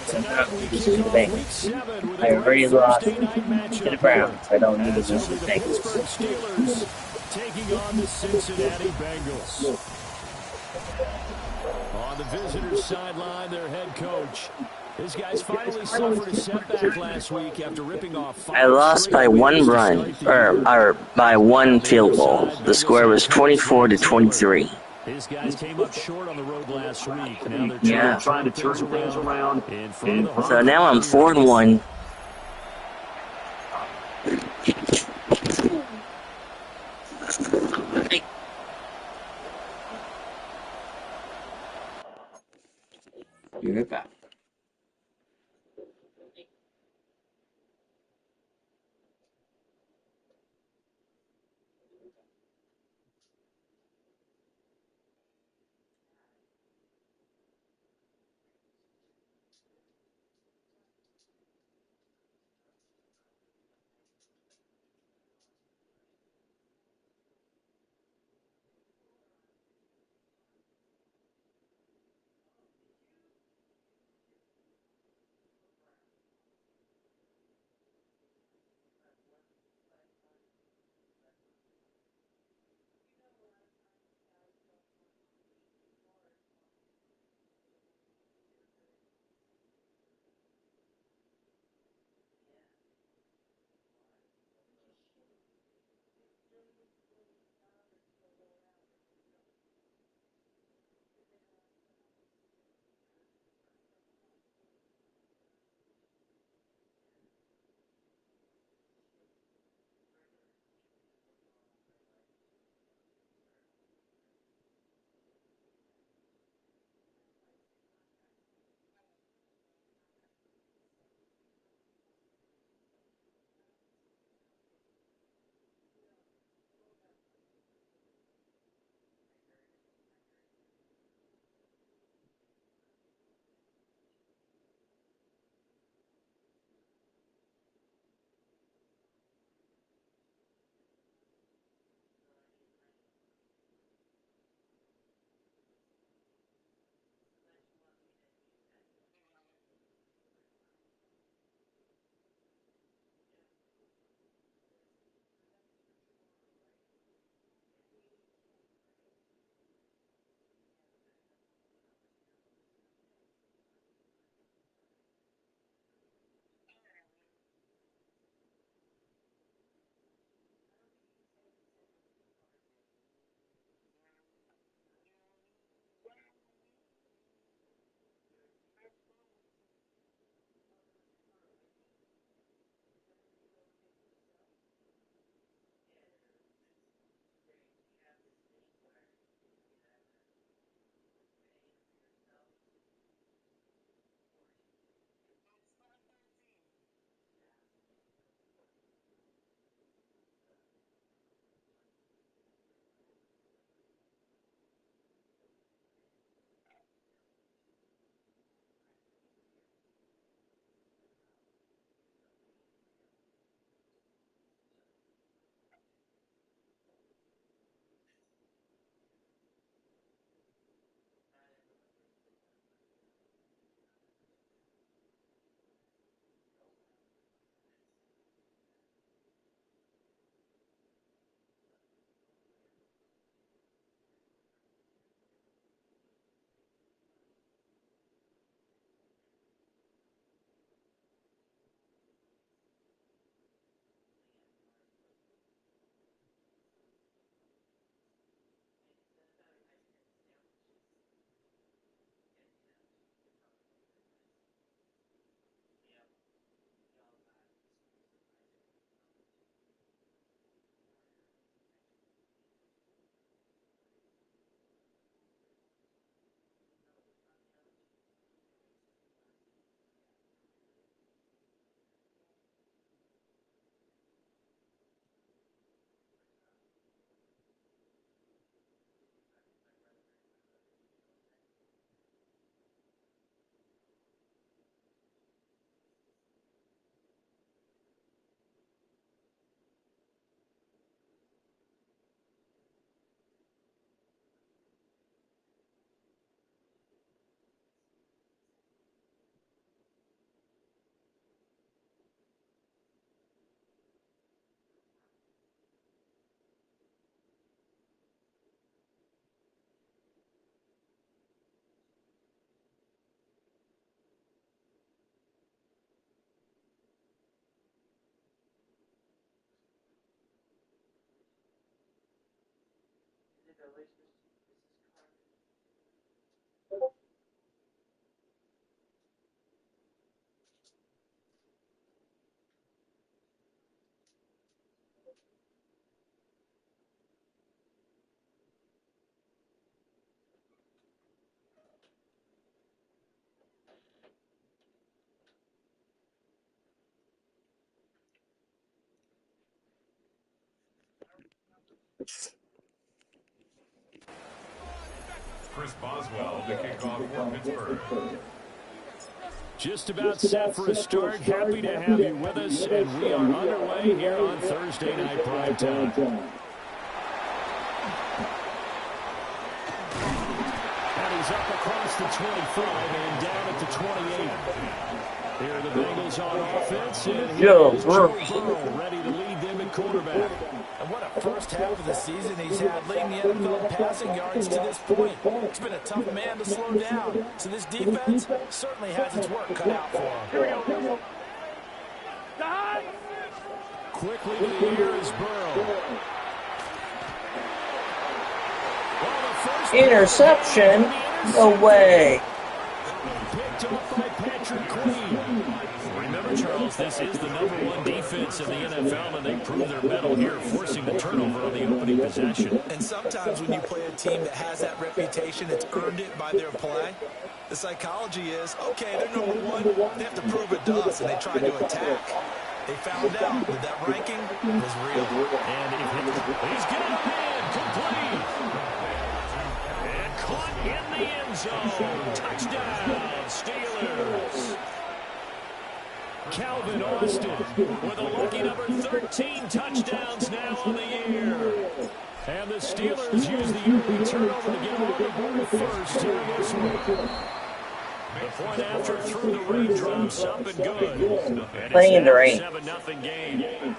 Tonight we kick off Week 7 with a great Thursday night matchup to the Browns. I don't need to as it'll lose be the the Bengals. Pittsburgh Steelers taking on the Cincinnati Bengals. On the visitors' sideline, their head coach. This guy's finally suffered a setback last week after ripping off 5 I lost by 1 wins to run, start the year. or by 1 field goal. The score was 24-23. These guys came up short on the road last week. Now they're trying to turn things around in front of the home. So now I'm 4-1. Be right back. Chris Boswell to kick off for Pittsburgh. Just about set for a start. Happy to have you with us, and we are underway here on Thursday Night Primetime. And he's up across the 25 and down at the 28. Here are the Bengals on offense, and here's Joe Burrow ready to lead them at quarterback. And what a first half of the season he's had, leading the NFL in passing yards to this point. He's been a tough man to slow down. So this defense certainly has its work cut out for him. Here we go. Quickly to the air is Burrow. Interception? No way. Picked off by Patrick Queen. Remember, Charles, this is the #1 defense in the NFL, and they prove their mettle here, forcing the turnover on the opening possession. And sometimes when you play a team that has that reputation, it's earned it by their play. The psychology is, okay, they're #1, they have to prove it to us, and they try to attack. They found out that that ranking was real. And he's getting a man complete. And caught in the end zone. Touchdown, Steelers. Calvin Austin with a lucky number 13 touchdowns now on the year. And the Steelers use the early turnover to get on the board first here in this one. The point after through the raindrops up and good. And Playing in the rain. 7-0 game.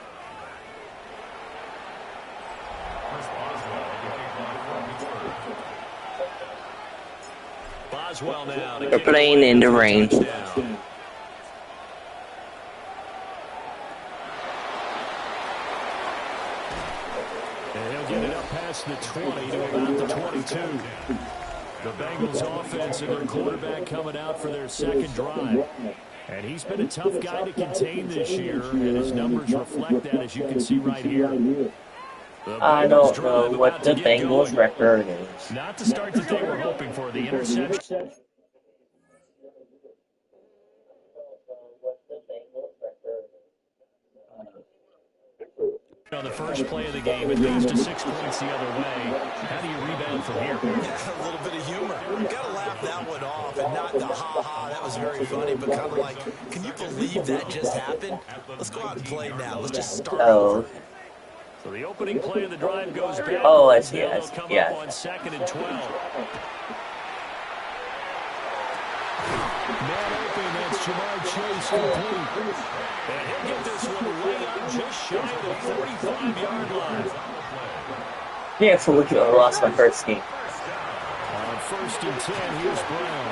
Boswell now. They're playing in the rain. And he'll get it up past the 20 to about the 22. The Bengals offense and their quarterback coming out for their second drive. And he's been a tough guy to contain this year, and his numbers reflect that, as you can see right here. I don't know what the Bengals record is. Not the start that they were hoping for. The interception. On the first play of the game, it goes to 6 points the other way. How do you rebound from here? Yeah, a little bit of humor. Got to laugh that one off, and not the ha-ha, that was very funny, but kind of like, can you believe that just happened? Let's go out and play now. Let's just start over. So the opening play of the drive goes back. Oh, I see. They'll come up on 2nd and 12. Man open, that's Jamar Chase complete. And he'll get this one way up just shy of the 45-yard line. Yeah, so look, I lost my first game. On 1st and 10, here's Brown.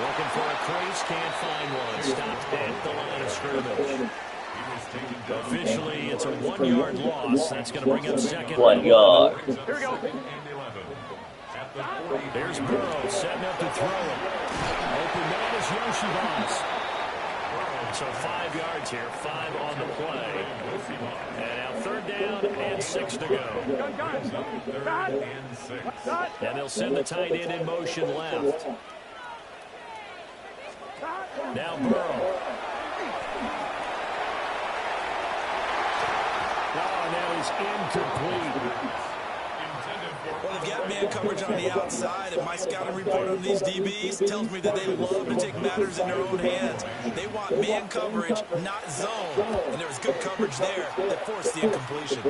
Looking for a crease, can't find one. Stopped at the line of scrimmage. Officially, it's a 1-yard loss. That's going to bring up 2nd. 1 yard. Here we go. There's Burrow setting up to throw it. Open man is Yoshibas. So 5 yards here, 5 on the play. And now 3rd down and 6 to go. And they'll send the tight end in motion left. Now Burrow. Oh, that is incomplete. Well, they've got man coverage on the outside, and my scouting report on these DBs tells me that they love to take matters in their own hands. They want man coverage, not zone. And there was good coverage there that forced the incompletion.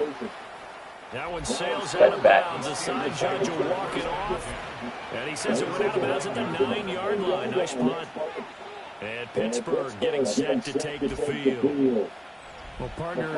That one sails out of bounds. The side judge will walk it off. And he says it went out of bounds at the 9-yard line. Nice punt. And Pittsburgh getting set to take the field. Well, partner,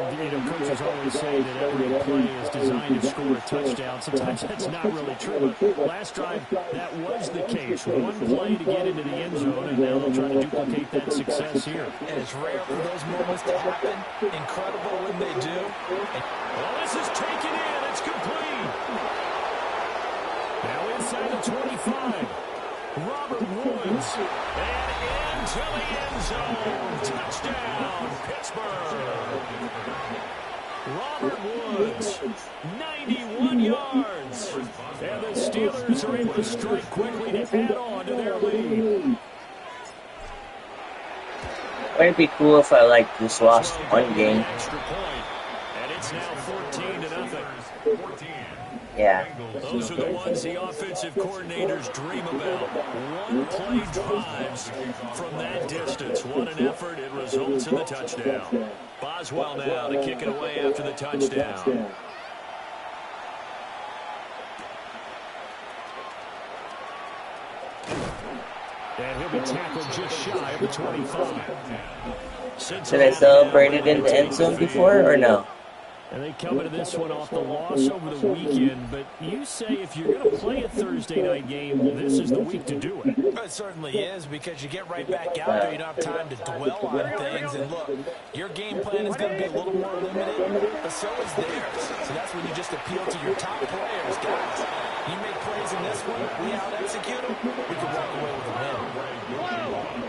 coaches always say that every play is designed to score a touchdown. Sometimes that's not really true. But last drive, that was the case. One play to get into the end zone, and now they'll try to duplicate that success here. And it's rare for those moments to happen. Incredible when they do. Well, this is taken in. It's complete. 25. Robert Woods. And into the end zone. Touchdown, Pittsburgh. Robert Woods, 91 yards. And the Steelers are able to strike quickly to add on to their lead. Wouldn't it be cool if I just lost one game? Extra point, and it's now 14-0. Yeah. Those are the ones the offensive coordinators dream about. One-play drives from that distance. What an effort. It results in the touchdown. Boswell now to kick it away after the touchdown. And he'll be tackled just shy of the 25. Did I celebrate it in the end zone before, or no? And they come into this one off the loss over the weekend, but you say if you're going to play a Thursday night game, this is the week to do it. It certainly is, because you get right back out there. You don't have time to dwell on things. And look, your game plan is going to be a little more limited, but so is theirs. So that's when you just appeal to your top players. Guys, you make plays in this one, we out-execute them, we can walk away with a win.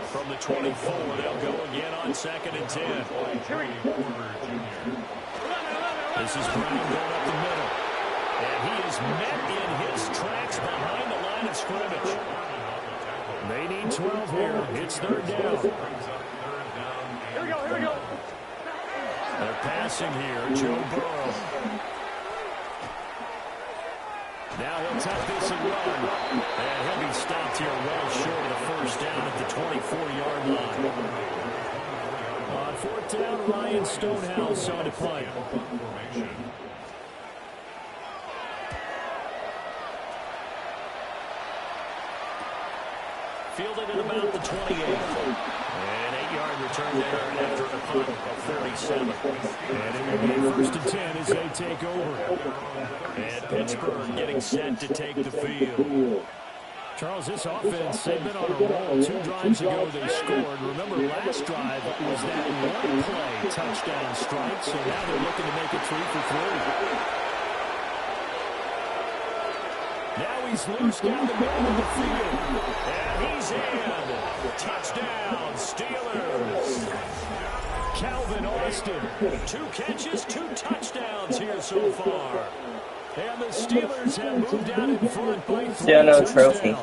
From the 24, they'll go again on 2nd and 10. This is Brown going up the middle. And he is met in his tracks behind the line of scrimmage. They need 12 here. It's 3rd down. Here we go. They're passing here. Joe Burrow. Now he'll tuck this and run. And he'll be stopped here well short of the 1st down at the 24-yard line. On 4th down, Ryan Stonehouse on to punt. Fielded at about the 28. An 8-yard return there after a punt of 47. And it will be 1st and 10 as they take over. And Pittsburgh getting set to take the field. Charles, this offense, they've been on a roll. 2 drives ago they scored. Remember, last drive was that one-play touchdown strike, so now they're looking to make it 3 for 3. Now he's loose down the middle of the field. And he's in. Touchdown, Steelers. Calvin Austin. 2 catches, 2 touchdowns here so far. And the Steelers have moved out in front by 3 Still no trophy.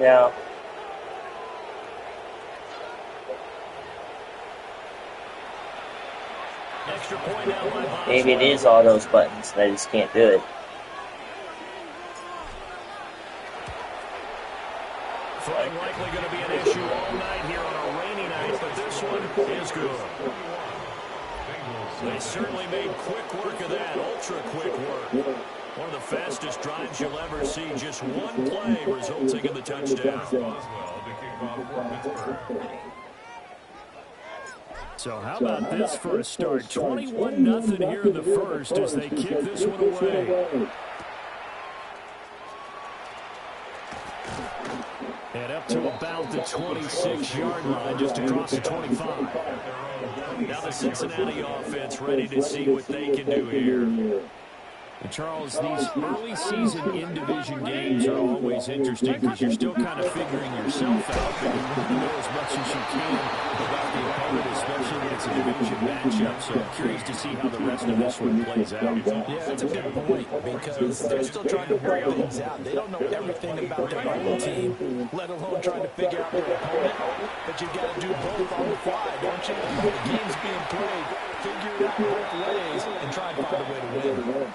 Yeah. Extra point out by Boswell. Maybe it is all those buttons, and I just can't do it. Flooding likely going to be an issue all night here on a rainy night, but this one is good. They certainly made quick work of that, ultra-quick work. One of the fastest drives you'll ever see, just one play resulting in the touchdown. So how about this for a start? 21-0 here in the first as they kick this one away. And up to about the 26-yard line, just across the 25. Now the Cincinnati offense ready to see what they can do here. And Charles, these early season in-division games are always interesting because you're still kind of figuring yourself out, but you want to know as much as you can about the opponent, especially when it's a division matchup. So I'm curious to see how the rest of this one plays out. Yeah, that's a good point, because they're still trying to work things out. They don't know everything about their own team, let alone trying to figure out their opponent. But you've got to do both on the fly, don't you? While the game's being played, figure it out both ways and try and find a way to win.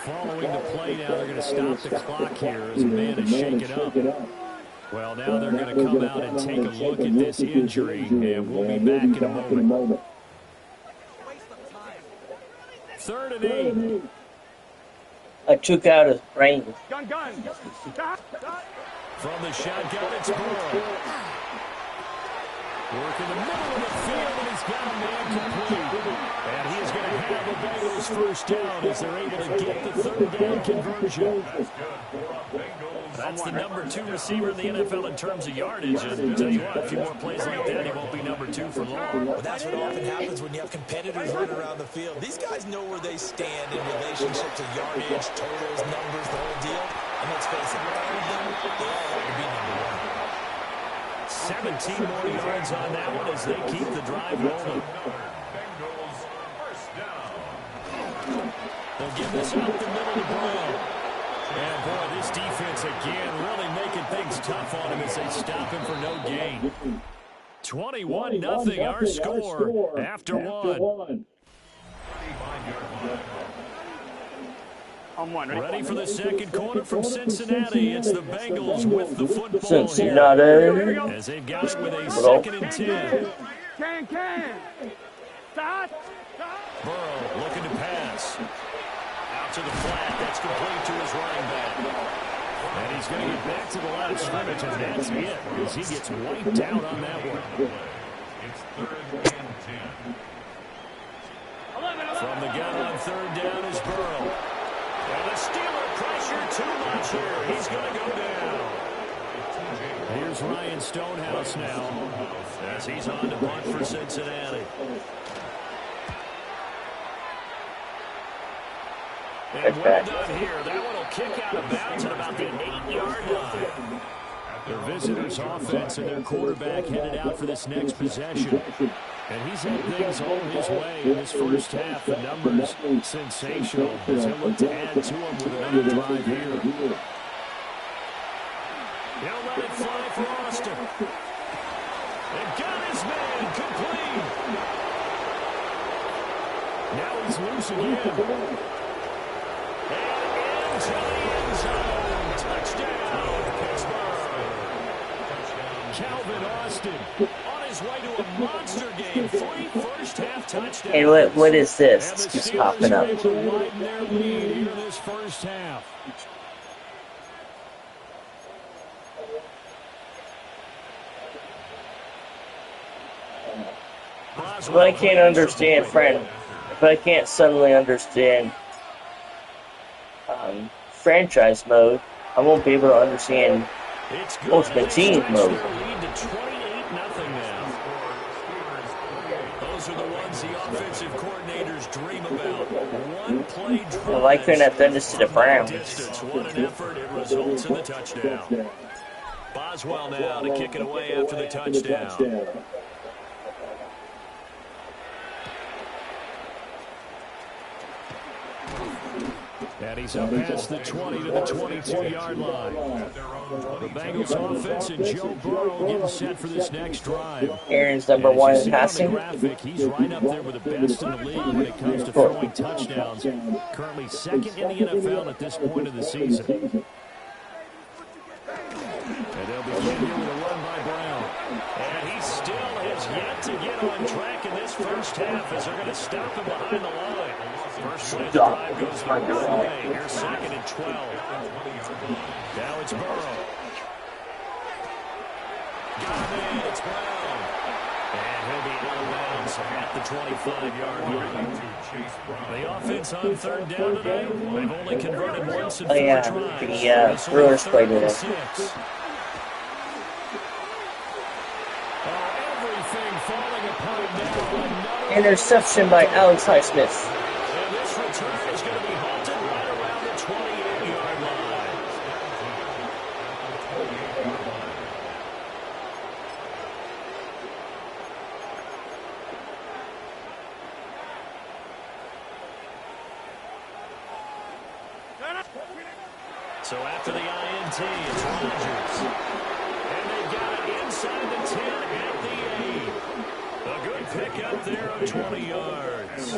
Following the play now, they're going to stop the clock here as a man is shaken up. Well, now they're going to come out and take a look at this injury, and we'll be back in a moment. 3rd and 8. I took out a brain. Gun. From the shotgun, it's Burrow. Work in the middle of the field, and he's got a man complete. And he's going to have the Bengals 1st down as they're able to get the 3rd down conversion. That's the number 2 receiver in the NFL in terms of yardage. And tell you what, a few more plays like that, he won't be number 2 for long. Well, that's what often happens when you have competitors running around the field. These guys know where they stand in relationship to yardage, totals, numbers, the whole deal. And let's face it, all of them, they all want to be number 1. 17 more yards on that one as they keep the drive rolling. Bengals first down. They'll give this up the middle to Brown. And, boy, this defense again really making things tough on him as they stop him for no gain. 21-0 our score after one. 35-yard line. Ready for the second quarter from Cincinnati. It's the Bengals with the football Cincinnati. here. As they've got it with a 2nd and 10. Burrow looking to pass. Out to the flat. That's complete to his running back. And he's going to get back to the line of scrimmage, and that's it, as he gets wiped out on that one. It's 3rd and 10. From the gun on 3rd down is Burrow. And the Steeler pressure too much here. He's going to go down. Here's Ryan Stonehouse now as he's on to punt for Cincinnati. And well done here. That one will kick out of bounds at about the 8-yard line. Their visitors' offense and their quarterback headed out for this next possession. And he's had things all his way in this first half. The numbers sensational as he'll look to add to them with another drive here. He'll let it fly for Austin. And got his man complete. Now he's loose again. And into the end zone. Touchdown, Pittsburgh. Calvin Austin on his way to a monster game. 3 first-half touchdowns. Hey, what is this? It's just popping up. And the Steelers are able to widen their lead here this first half. But I can't understand, friend. If I can't suddenly understand franchise mode, I won't be able to understand Ultimate Team mode. Those are the ones the offensive coordinators dream about. One play drive. Well, I couldn't have done this to the Browns. Distance, what an effort. It results in the touchdown. Boswell now to kick it away after the touchdown. And he's up past the 20 to the 22-yard line. The Bengals offense and Joe Burrow getting set for this next drive. Aaron's number 1 in passing. Graphic, he's right up there with the best in the league when it comes to throwing touchdowns. Currently 2nd in the NFL at this point of the season. And they'll begin here with a run by Brown. And he still has yet to get on track in this first half as they're going to stop him behind the line. First play of the drive goes the wrong way. Here's 2nd and 12. Now it's Burrow. Got him in. It's Brown. And he'll be out of bounds at the 25-yard line. The offense on 3rd down today. They've only converted once in 4 tries. The Brewers played today. Everything falling apart now. Interception by Alex Highsmith. And this return is going to be halted right around the 28-yard line. So after the INT, it's Rodgers. And they've got it inside the 10 at the 8. A good pick up there on 20 yards.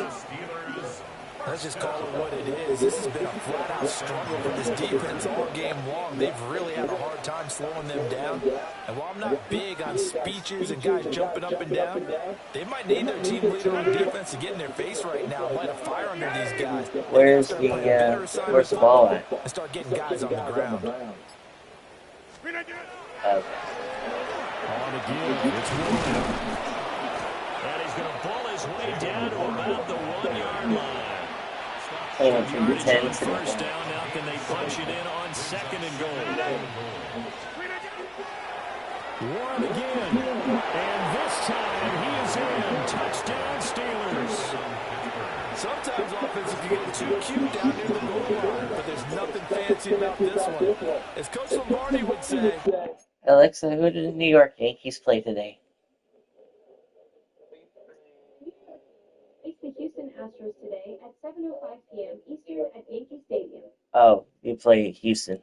Let's just call it what it is. This has been a flat-out struggle for this defense all game long. They've really had a hard time slowing them down. And while I'm not big on speeches and guys jumping up and down, they might need their team leader on defense to get in their face right now and light a fire under these guys. Where's the ball at? And start getting guys on the ground. Okay. On again, it's Williams. And he's going to pull his way down to about the 1-yard line. Playing a 10 on first down. Now can they punch it in on 2nd and goal? Warren again. And this time he is in. Touchdown Steelers. Sometimes offenses can get too cute down near the goal line, but there's nothing fancy about this one. As Coach Lombardi would say. Alexa, who did the New York Yankees play today? Face the Houston Astros today at 7:05 p.m. Eastern at Yankee Stadium. Oh, you play Houston.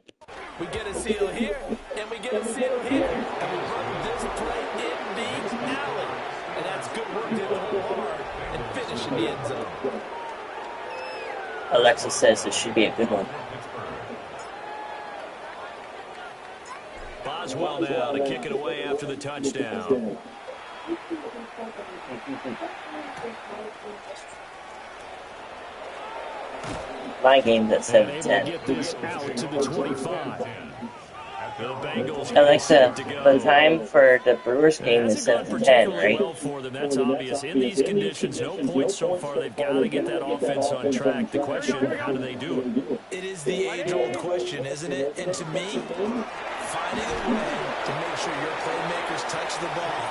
We get a seal here, and we get a seal here, and we run this play in the alley. And that's good work to hit the hole hard and finish in the end zone. Alexa says this should be a good one. Boswell now to kick it away after the touchdown. My game's at 7:10. Get this out to the 25. The Bengals Alexa, the time for the Brewers game is 7:10, right? well for them. That's obvious. In these conditions, no points so far. They've got to get that offense on track. The question, how do they do it? It is the age-old question, isn't it? And to me, finding a way to make sure your playmakers touch the ball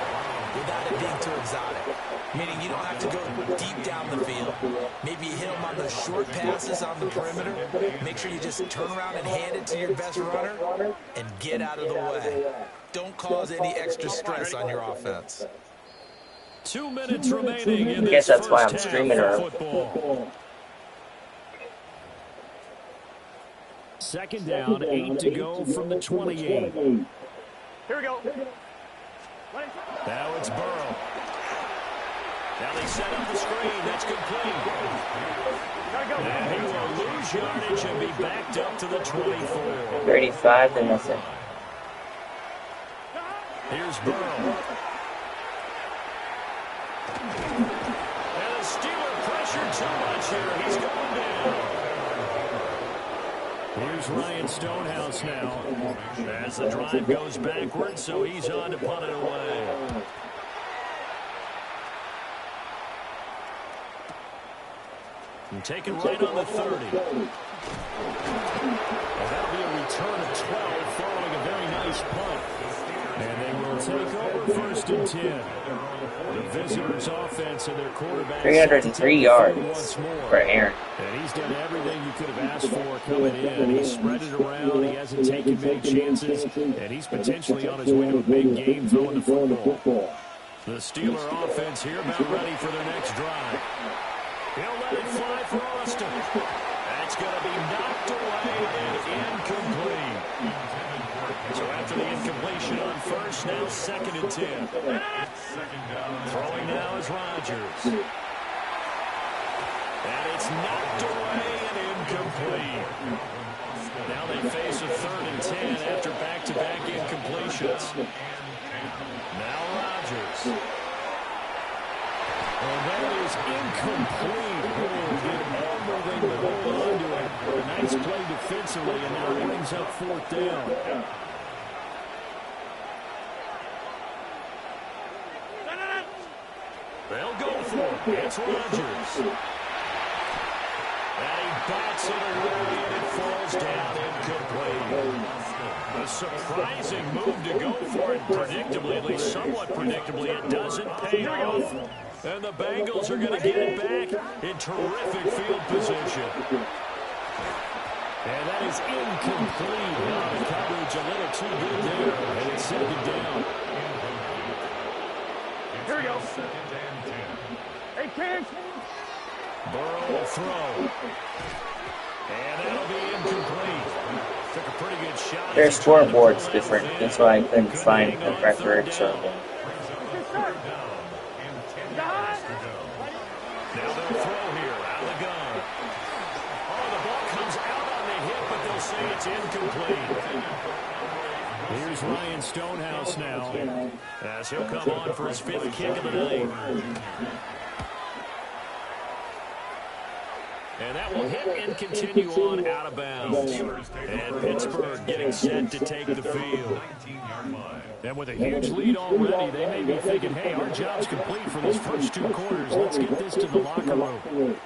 without it being too exotic. Meaning you don't have to go deep down the field. Maybe you hit them on those short passes on the perimeter. Make sure you just turn around and hand it to your best runner and get out of the way. Don't cause any extra stress on your offense. 2 minutes remaining in this I guess that's why I'm first streaming half her. of football. 2nd down, 8 to go from the 28. Here we go. Now it's Burrow. Now they set up the screen. That's complete. And he will lose yardage and be backed up to the 24. 35 to nothing. Here's Burrow. And the Steeler pressure too much here. He's going down. Here's Ryan Stonehouse now. As the drive goes backwards, so he's on to punt it away. And taken right on the 30. And that'll be a return of 12 following a very nice punt. And they will take over 1st and 10. The visitors' offense and their quarterback 303 yards for Aaron. And he's done everything you could have asked for coming in. He's spread it around. He hasn't taken many chances. And he's potentially on his way to a big game throwing the football. The Steeler offense here about ready for their next drive. He'll let it fly for Austin. That's going to be knocked away and incomplete. So after the incompletion on first, now 2nd and 10. Throwing now is Rodgers. And it's knocked away and incomplete. Now they face a 3rd and 10 after back-to-back incompletions. Now Rodgers. And that is incomplete. Did everything to hold on to it. A nice play defensively, and now it brings up 4th down. They'll go for it. It's Rodgers. And he bats it away, and it falls down incomplete. A surprising move to go for it, predictably, at least somewhat predictably. It doesn't pay off. And the Bengals are going to get it back in terrific field position. And that is incomplete. Now the coverage a little too good there. And it's 2nd down. Here we go. Hey, kids. Burrow will throw. And that'll be incomplete. Took a pretty good shot. Their scoreboard's different. That's why I couldn't find the record circle. Now they'll throw here out of the gun. Oh, the ball comes out on the hit, but they'll say it's incomplete. Here's Ryan Stonehouse now, as he'll come on for his 5th kick of the night. And that will hit and continue on out of bounds. And Pittsburgh getting set to take the field. And with a huge lead already, they may be thinking, hey, our job's complete for these first 2 quarters. Let's get this to the locker room.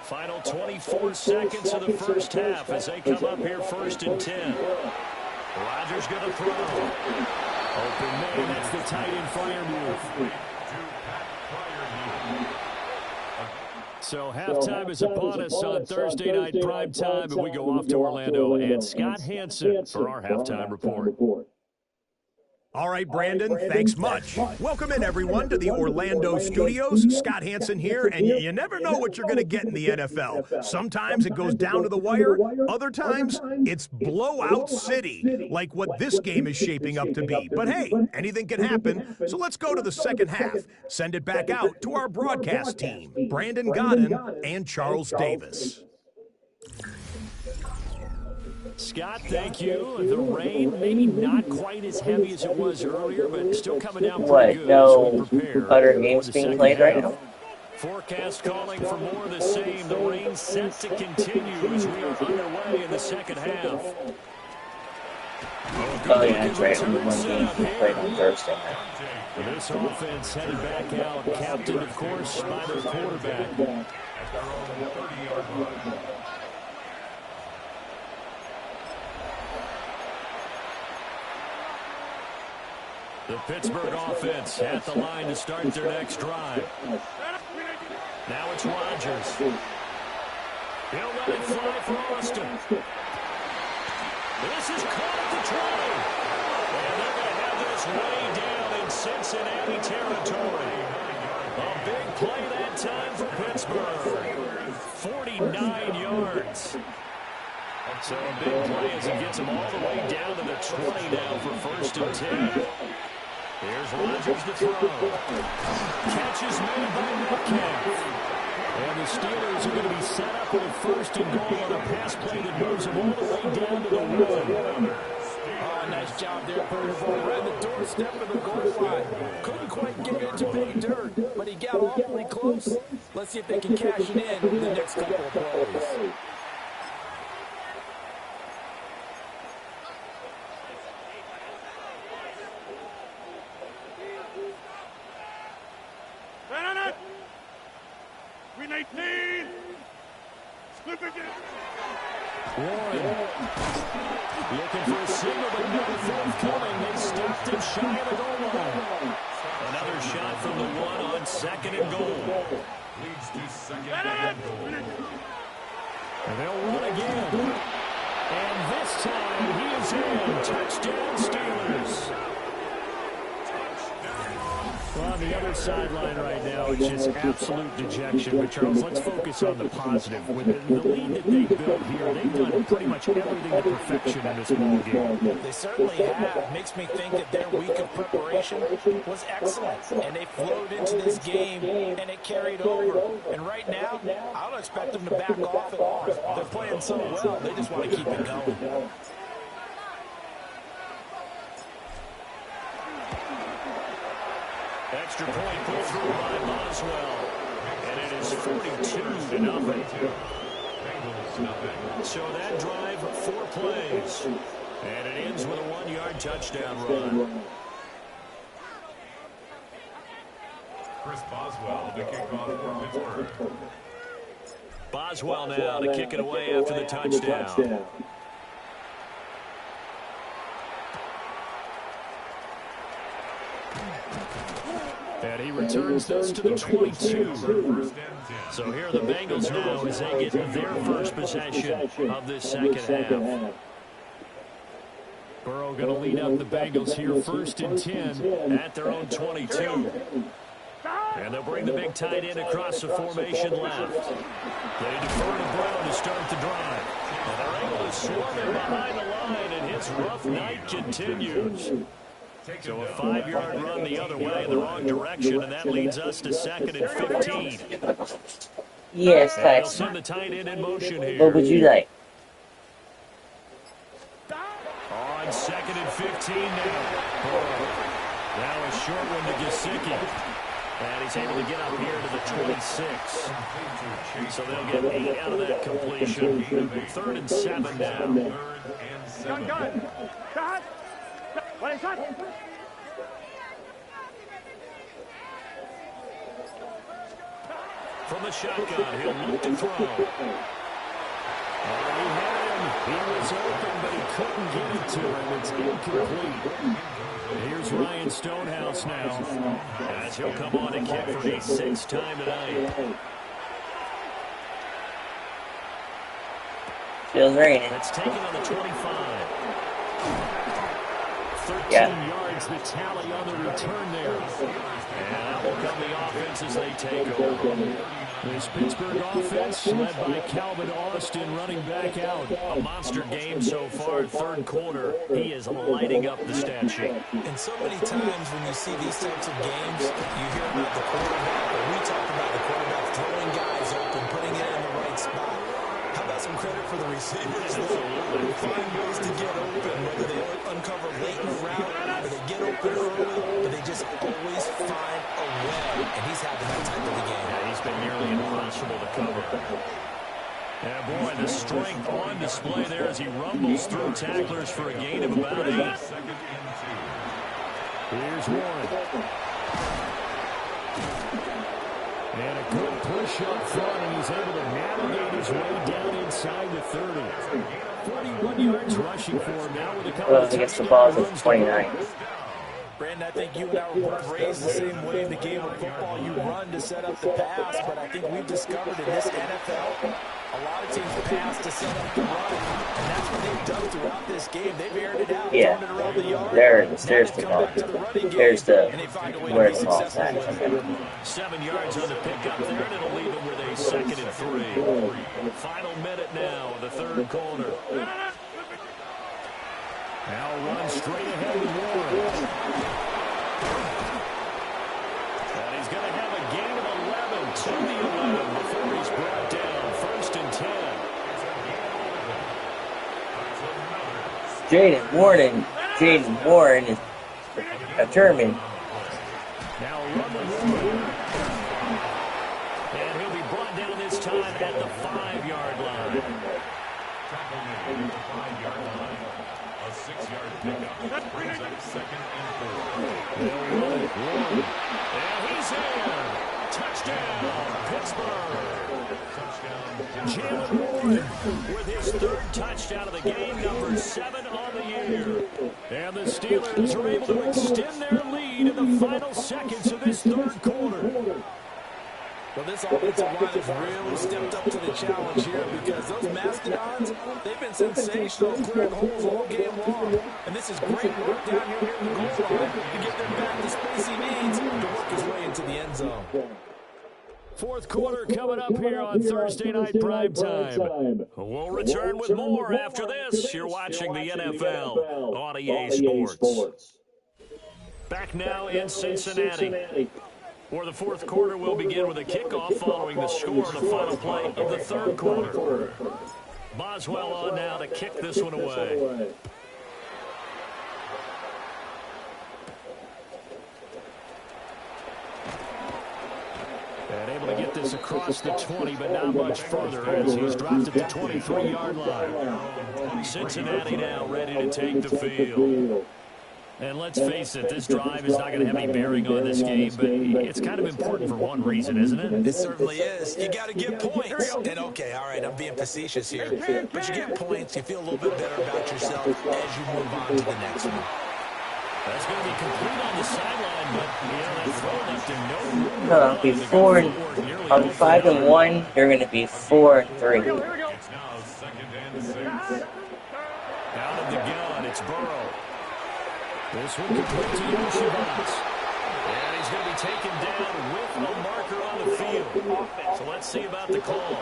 Final 24 seconds of the first half as they come up here 1st and 10. Rodgers going to throw. Open man, that's the tight end fire move. So halftime is upon us on Thursday night primetime, and we go off to Orlando. And Scott Hansen for our halftime report. All right, Brandon, thanks much. Welcome in, everyone, to the Orlando studios. Scott Hansen here, and you never know what you're going to get in the NFL. Sometimes it goes down to the wire. Other times, it's blowout city, like what this game is shaping up to be. But hey, anything can happen, so let's go to the second half. Send it back out to our broadcast team, Brandon Godden and Charles Davis. Scott, thank you. The rain, maybe not quite as heavy as it was earlier, but still coming down pretty good as we prepare. Other games being played right now? Forecast calling for more of the same. The rain set to continue as we are underway in the second half. Oh, yeah, that's right. Only one game played on Thursday night. This offense headed back out, captained, of course, by their quarterback. The Pittsburgh offense at the line to start their next drive. Now it's Rodgers. He'll let it fly for Austin. This is caught at the 20. And they're going to have this way down in Cincinnati territory. A big play that time for Pittsburgh. 49 yards. So a big play as he gets them all the way down to the 20 now for 1st and 10. Here's Rodgers to throw. Catch is made by Metcalf. And the Steelers are going to be set up with a 1st and goal on a pass play that moves them all the way down to the 1. Oh, nice job there, Bernard. Right at the doorstep of the goal line. Couldn't quite get into pay dirt, but he got awfully close. Let's see if they can cash it in the next couple of plays. Warren looking for a signal, but no forthcoming. They stopped him shy of the goal line. Another shot from the 1 on 2nd and goal. Leads to 2nd and goal. And they'll run again. And this time he is in. Touchdown Steelers. Well, on the other sideline right now, it's just absolute dejection. But, Charles, let's focus on the positive. With the lead that they built here, they've done pretty much everything to perfection in this ballgame. They certainly have. Makes me think that their week of preparation was excellent. And they flowed into this game, and it carried over. And right now, I don't expect them to back off at all. They're playing so well, they just want to keep it going. Extra point put through by Boswell. And it is 42-0. So that drive, 4 plays. And it ends with a 1-yard touchdown run. Chris Boswell, the kickoff for Pittsburgh. Boswell now to kick it away after the touchdown. And he returns this to the 22. So here are the Bengals now as they get their first possession of this second half. Burrow going to lead up the Bengals here 1st and 10 at their own 22. And they'll bring the big tight end across the formation left. They defer to Brown to start the drive. And they're able to swarm him behind the line, and his rough night continues. So a 5-yard run the other way in the wrong direction, and that leads us to 2nd and 15. Yes, They'll send the tight end in motion here. What would you like? On 2nd and 15 now. Now a short one to Gesicki. And he's able to get up here to the 26. So they'll get 8 out of that completion. 3rd and 7 now. What is that? From the shotgun, he'll look to throw. He had him. He was open, but he couldn't get it to him. It's incomplete. Here's Ryan Stonehouse now, as he'll come on to kick for his 6th time tonight. Feels raining. That's taken on the 25. 13 yards, the tally on the return there. And out will come the offense as they take over. This Pittsburgh offense led by Calvin Austin running back out. A monster game so far, 3rd quarter. He is lighting up the stat sheet. And so many times when you see these types of games, you hear about the quarterback, or we talk about the quarterback throwing guys open, putting it in the right spot. How about some credit for the receivers? They find ways to get open, whether they uncover late in the route, or they get open early, but they just always find a way. And he's having that type of a game. Yeah, he's been nearly impossible to cover. Yeah, boy, the strength on display there as he rumbles through tacklers for a gain of about 8. Here's Warren. And a good push up front, and he's able to navigate his way down inside the 30. 41 yards rushing for him now with a couple of against the balls at 29. Brandon, I think you and I were both raised the same way in the game of football. You run to set up the pass, but I think we've discovered in this NFL, a lot of teams pass to set up the run, and that's what they've done throughout this game. They've aired it out, thrown it around the yard. There's the ball. There's the where the ball's at. 7 yards on the pickup there, and it'll leave him with a 2nd and 3. Final minute now of the 3rd quarter. Now run straight ahead with Warren. And he's going to have a gain of 11 to the 11 before he's brought down. 1st and 10. Jaden Warren is a German. Now run with Warren. And he'll be brought down this time at the 5-yard line. Tackle 5-yard line. A 6-yard pickup brings up 2nd and 4. They'll run it. And he's in. Touchdown, Pittsburgh. Jalen Warren with his 3rd touchdown of the game, number 7 on the year. And the Steelers are able to extend their lead in the final seconds of this 3rd quarter. Well, this offensive line has really stepped up to the challenge here because those Mastodons, they've been sensational clearing holes all game long. And this is great work down here near the goal line to get them back the space he needs to work his way into the end zone. 4th quarter coming up here on Thursday Night Primetime. We'll return with more after this. You're watching the NFL on EA Sports. Back now in Cincinnati, where the 4th quarter will begin with a kickoff following the score of the final play of the 3rd quarter. Boswell on now to kick this one away. And able to get this across the 20, but not much further as he's dropped at the 23-yard line. Cincinnati now ready to take the field. And let's face it, this drive is not going to have any bearing on this game, but it's kind of important for one reason, isn't it? It certainly is. You got to get points. And okay, all right, I'm being facetious here. But you get points, you feel a little bit better about yourself as you move on to the next one. That's going to be complete on the sideline, but that throw left him no room. No, it'll be 4 on 5 and 1. They're going to be 4 and 3. It's now 2nd and 6. Out of the gun, it's Burrow. This one complete to Yoshibots. And he's going to be taken down with a marker on the field. So let's see about the call.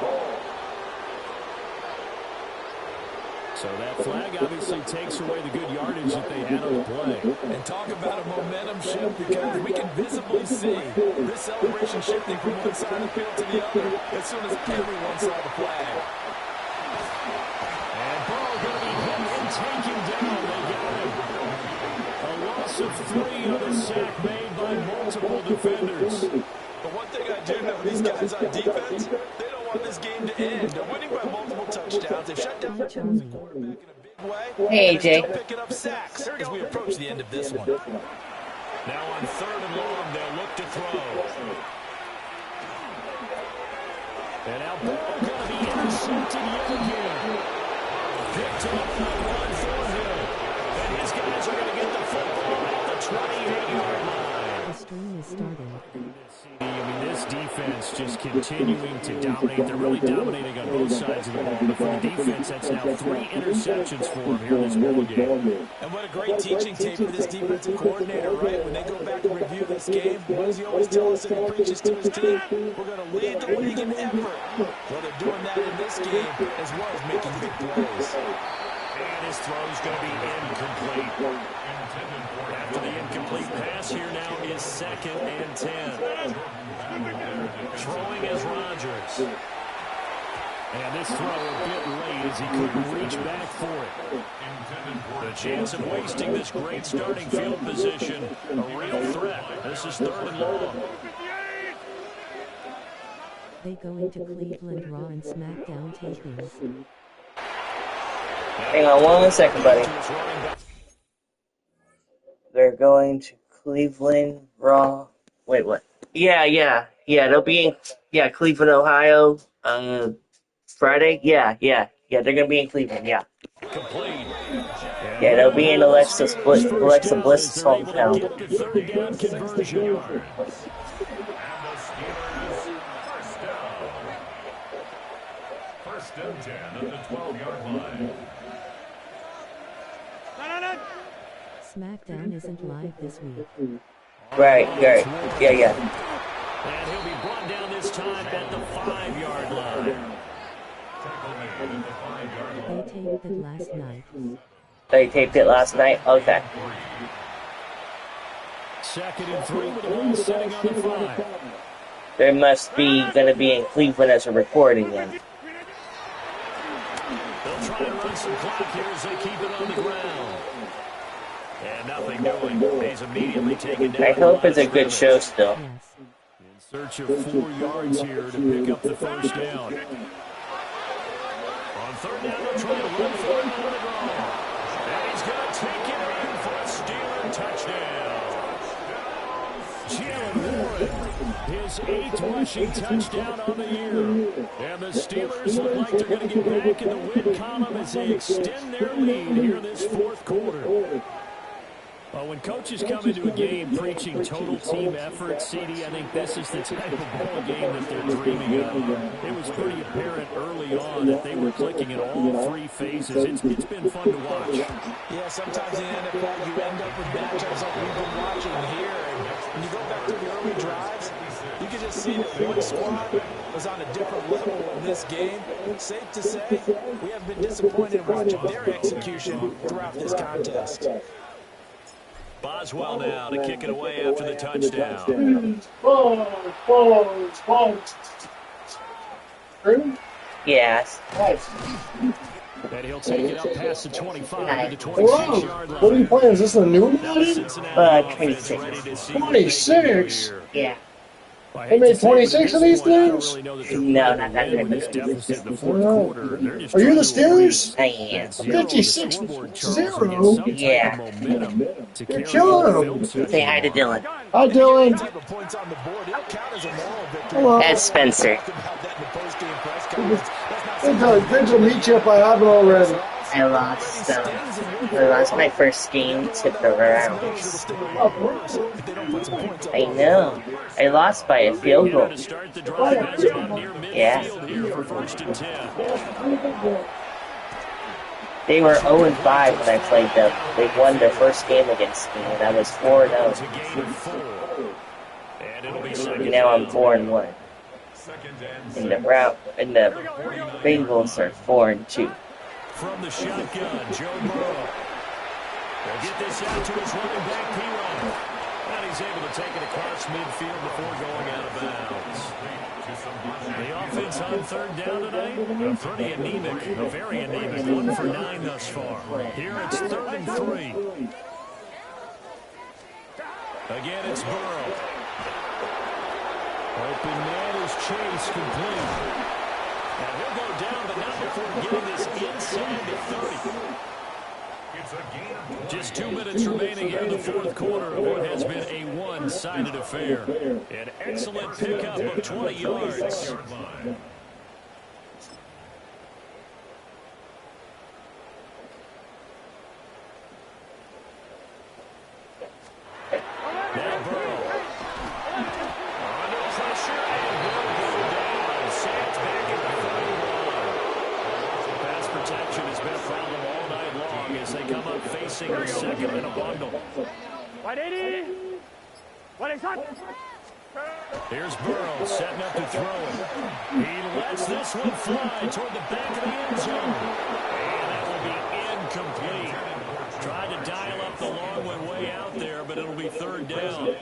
So that flag obviously takes away the good yardage that they had on the play. And talk about a momentum shift because we can visibly see this celebration shifting from one side of the field to the other as soon as everyone saw the flag. And Burrow going to be hit and taken down. They got him. A loss of 3 on the sack made by multiple defenders. But one thing I do know, these guys on defense, they don't want this game to end. They're winning by multiple touchdowns. They've shut down the opposing quarterback in a big way. Hey, and AJ. still picking up sacks as we approach the end of this one. Now on 3rd and long, they'll look to throw. And now ball going to be intercepted yet again. Picked up by Ron Thornhill. And his guys are going to get the football at the 28-yard line. The stream is starting. I mean, this defense just continuing to dominate. They're really dominating on both sides of the ball. But for the defense, that's now 3 interceptions for them here in this ball game. And what a great teaching tape for this defensive coordinator, right? When they go back and review this game, what does he always tell us and he preaches to his team? We're going to lead the league in effort. Well, they're doing that in this game as well as making big plays. And his throw's going to be incomplete. After the incomplete pass, here now is 2nd and 10. Throwing is Rodgers. And this throw a bit late as he couldn't reach back for it. The chance of wasting this great starting field position, a real threat. This is 3rd and long. They go into Cleveland Raw and SmackDown tapings. Hang on 1 second, buddy. They're going to Cleveland Raw. Wait, what? Yeah. They'll be in Cleveland, Ohio. Friday. Yeah. They're gonna be in Cleveland. Yeah. Yeah, they'll be in Alexa Bliss's hometown. First and 10 at the 12-yard line. SmackDown isn't live this week. Right. Yeah. And he'll be brought down this time at the 5-yard line. They taped it last night. They taped it last night? Okay. 2nd and 3 with the ball sitting on the 5. They must be going to be in Cleveland as a recording then. They'll try and run some clock here as they keep it on the ground. And nothing doing. He's immediately taken down. I hope it's a good show still. Yes. In search of 4 yards here to pick up the first down. On 3rd down, they'll try to run for it on the draw. And he's going to take it in for a Steeler touchdown. Jalen Warren, his 8th rushing touchdown on the year. And the Steelers look like they're going to get back in the win column as they extend their lead here in this 4th quarter. Well, when coaches come into a game preaching total team effort, CD, I think this is the type of ball game that they're dreaming of. It was pretty apparent early on that they were clicking in all 3 phases. It's been fun to watch. Yeah, sometimes in the NFL you end up with matchups like we've been watching here. And when you go back to the early drives, you can just see that one squad was on a different level in this game. Safe to say, we have been disappointed in watching their execution throughout this contest. Boswell now to kick it away after the touchdown. Yes. And he'll take it up past the 25 to the 26-yard line. What are you playing? Is this a new Madden? 26. 26? Yeah. They made 26 of these things? No, not that many. Are you the Steelers? I am. 56-0? Yeah. You're killing them. Say hi to Dylan. Hi, Dylan. Hello. That's Spencer. Hey, Dylan, good to meet you if I haven't already. I lost my first game to the Browns. I know. I lost by a field goal. Yeah. They were 0-5 when I played them. They won their first game against me, and I was 4-0. And now I'm 4-1. And the Bengals are 4-2. From the shotgun, Joe Burrow. They'll get this out to his running back, P-Rod. And he's able to take it across midfield before going out of bounds. The offense on 3rd down tonight, pretty anemic, very anemic. 1 for 9 thus far. Here it's 3rd and 3. Again, it's Burrow. Open man is Chase complete. And he'll go down, but not before getting this inside the 30. Just 2 minutes remaining here in the 4th quarter of what has been a one-sided affair. An excellent pickup of 20 yards. missing the second in a bundle. 180. 180. Here's Burrow setting up to throw it. He lets this one fly toward the back of the end zone. And that will be incomplete. Tried to dial up the long one way out there, but it'll be third down.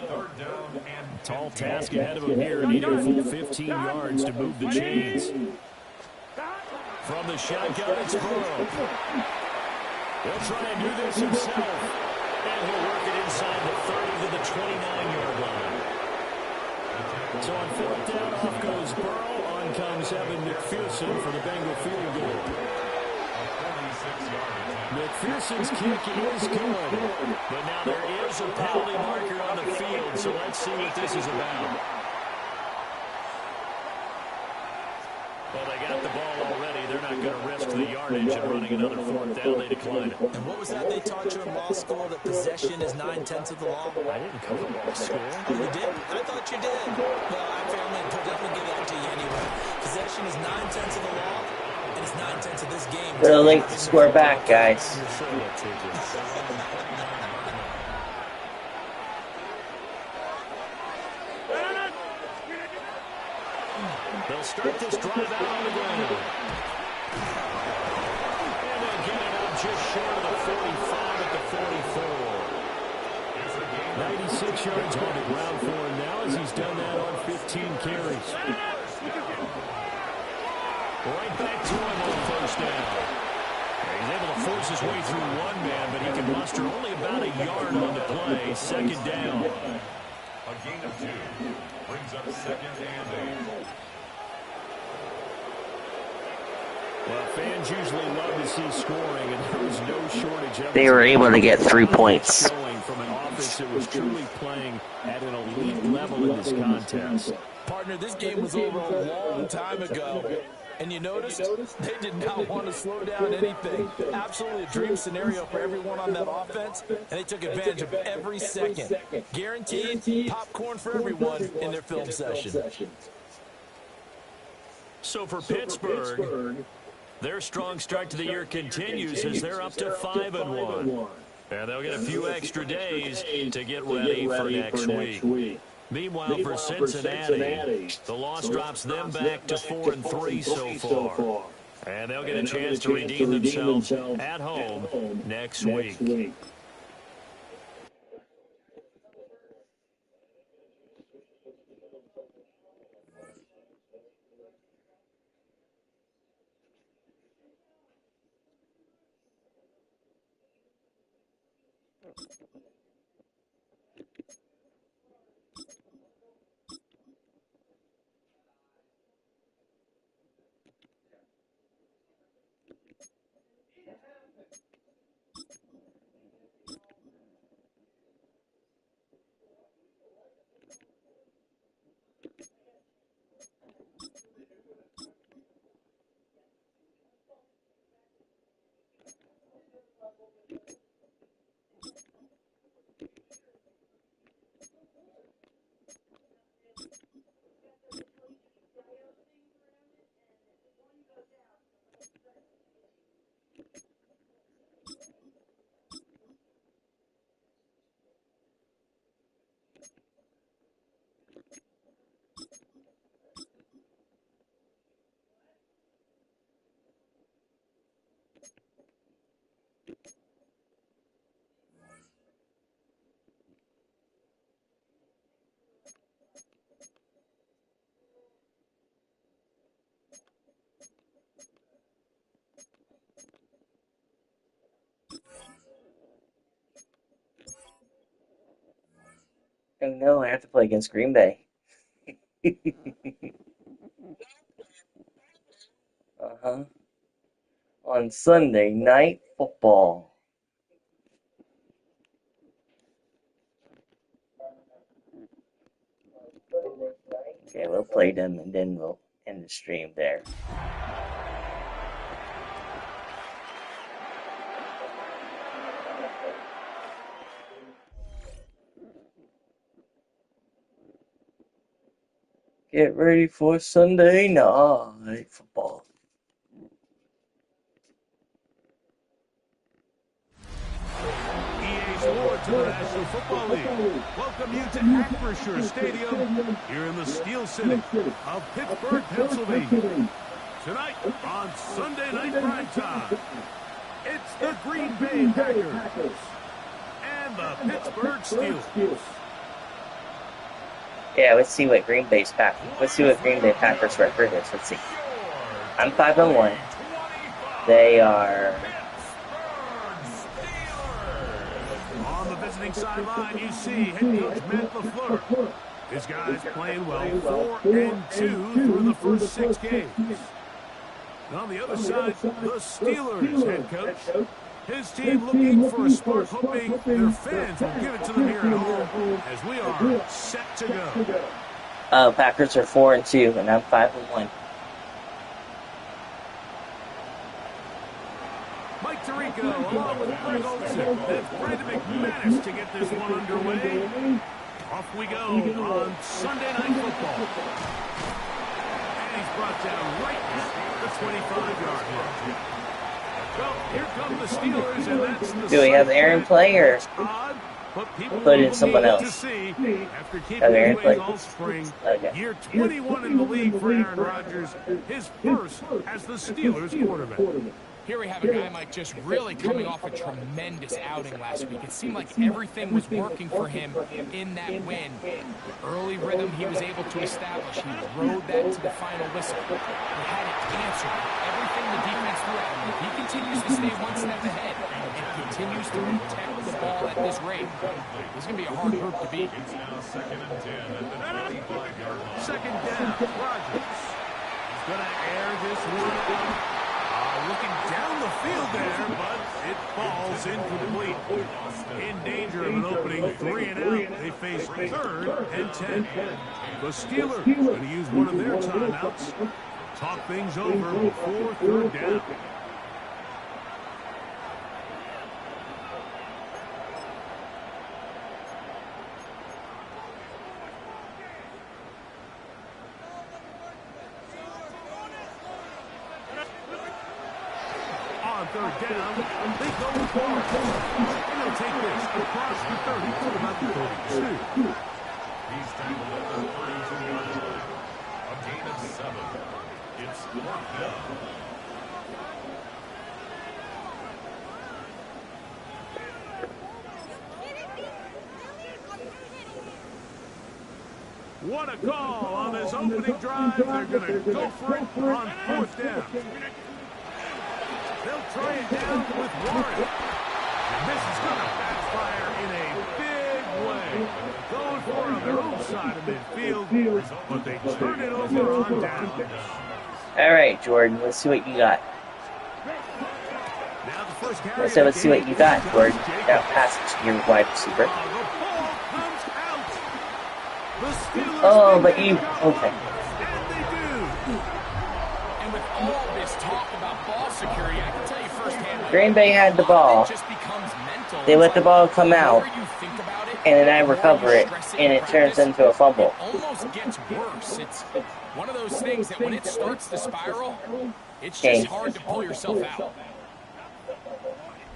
Tall task ahead of him here, needing a full 15 yards to move the chains. From the shotgun, it's Burrow. He'll try and do this himself. And he'll work it inside the 30 to the 29-yard line. So on fourth down, off goes Burrow. On comes Evan McPherson for the Bengal field goal. McPherson's kick is good. But now there is a penalty marker on the field, so let's see what this is about. Well, they got the ball already. They're not going to risk the yardage and running another fourth down. They decline it. And what was that they taught you in law school, that possession is 9/10 of the law? I didn't cover law school. Oh, you did? I thought you did. Well, I'm definitely give that to you anyway. Possession is 9/10 of the law, and it's 9/10 of this game. They're late to score back, guys. They'll start this drive out on the ground. And they'll get it up just short of the 45 at the 44. 96 yards on the ground for him now as he's done that on 15 carries. Right back to him on first down. He's able to force his way through one man, but he can muster only about a yard on the play. Second down. A gain of 2 brings up second and 8. Well, fans usually love to see scoring, and there was no shortage of it. They were able to get 3 points. Showing from an offense that was truly playing at an elite level in this contest. Partner, this game was over a long time ago. And you noticed they did not want to slow down anything. Absolutely a dream scenario for everyone on that offense, and they took advantage of every second. Guaranteed popcorn for everyone in their film session. So for Pittsburgh, their strong start to the year continues as they're up to 5-1. And they'll get a few extra days to get ready for next week. Meanwhile, for Cincinnati, the loss drops them back to 4-3 so far. And they'll get a chance to redeem themselves at home next week. Oh no, I have to play against Green Bay. On Sunday Night Football. Okay, we'll play them and then we'll end the stream there. Get ready for Sunday Night Football. to the National Football League. Welcome you to Acrisure Stadium here in the Steel City of Pittsburgh, Pennsylvania. Tonight on Sunday Night Primetime, it's the Green Bay Packers and the Pittsburgh Steelers. Yeah, let's see what Green Bay Packers record is. Let's see. I'm 5-1. They are. On the visiting sideline, you see head coach Matt LaFleur. His guys playing well, 4-2 through the first 6 games. And on the other side, the Steelers head coach. His team looking for a spark, hoping their fans will give it to them here at home as we are set to go. Packers are 4-2, and I'm 5-1. Mike Tirico along with Greg Olsen. That's Brandon McManus to get this one underway. Off we go on Sunday Night Football. And he's brought down right at the 25-yard line. Well, here come the Steelers, and that's the Do we have Aaron play or put in someone else? After keeping Aaron his play? ways all spring, Okay. year 21 in the league for Aaron Rodgers, his first as the Steelers quarterback. Here we have a guy, Mike, just really coming off a tremendous outing last week. It seemed like everything was working for him in that win. Early rhythm he was able to establish. He rode that to the final whistle. He had it answered. Everything the defense threw at him. If he continues to stay one step ahead and continues to protect the ball at this rate, this is going to be a hard group to beat. It's now 2nd and 10 at the 25-yard line. Second down, Rodgers. He's going to air this one out. Looking down the field there, but it falls incomplete. In danger of an opening 3 and out. They face 3rd and 10. The Steelers going to use one of their timeouts. Talk things over before 3rd down. On 3rd down, they go with Lawrence. And they'll take this across the 30 to about the 32. He's tackled at the 32-yard line. A gain of 7. It's 4th down. What a call on this opening drive. They're going to go for it on 4th down. They'll try it down with Warren. And this is going to backfire in a big way. Going for it on their own side of midfield, but they turn it over on down. All right, Jordan, let's see what you got. Now the first carry. Let's see what you got, Jordan. Now pass it to your wide receiver. Oh, but you... Okay. And with all this talk about ball security, I can tell you firsthand, Green Bay had the ball. They let the ball come out, and then I recover it, and it turns into a fumble. It almost gets worse. It's one of those things that when it starts to spiral, it's just hard to pull yourself out.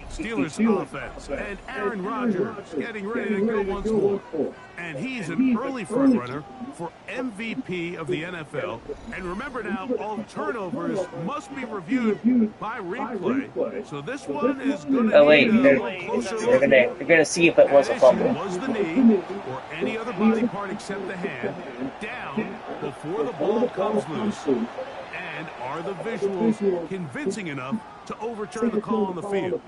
Steelers offense, and Aaron Rodgers getting ready to go once more. And he's an early front runner for MVP of the NFL. And remember now, all turnovers must be reviewed by replay. So this one is going to need a closer look. They're gonna see if it was a fumble. Was the knee or any other body part except the hand down before the ball comes loose? And are the visuals convincing enough to overturn the call on the field?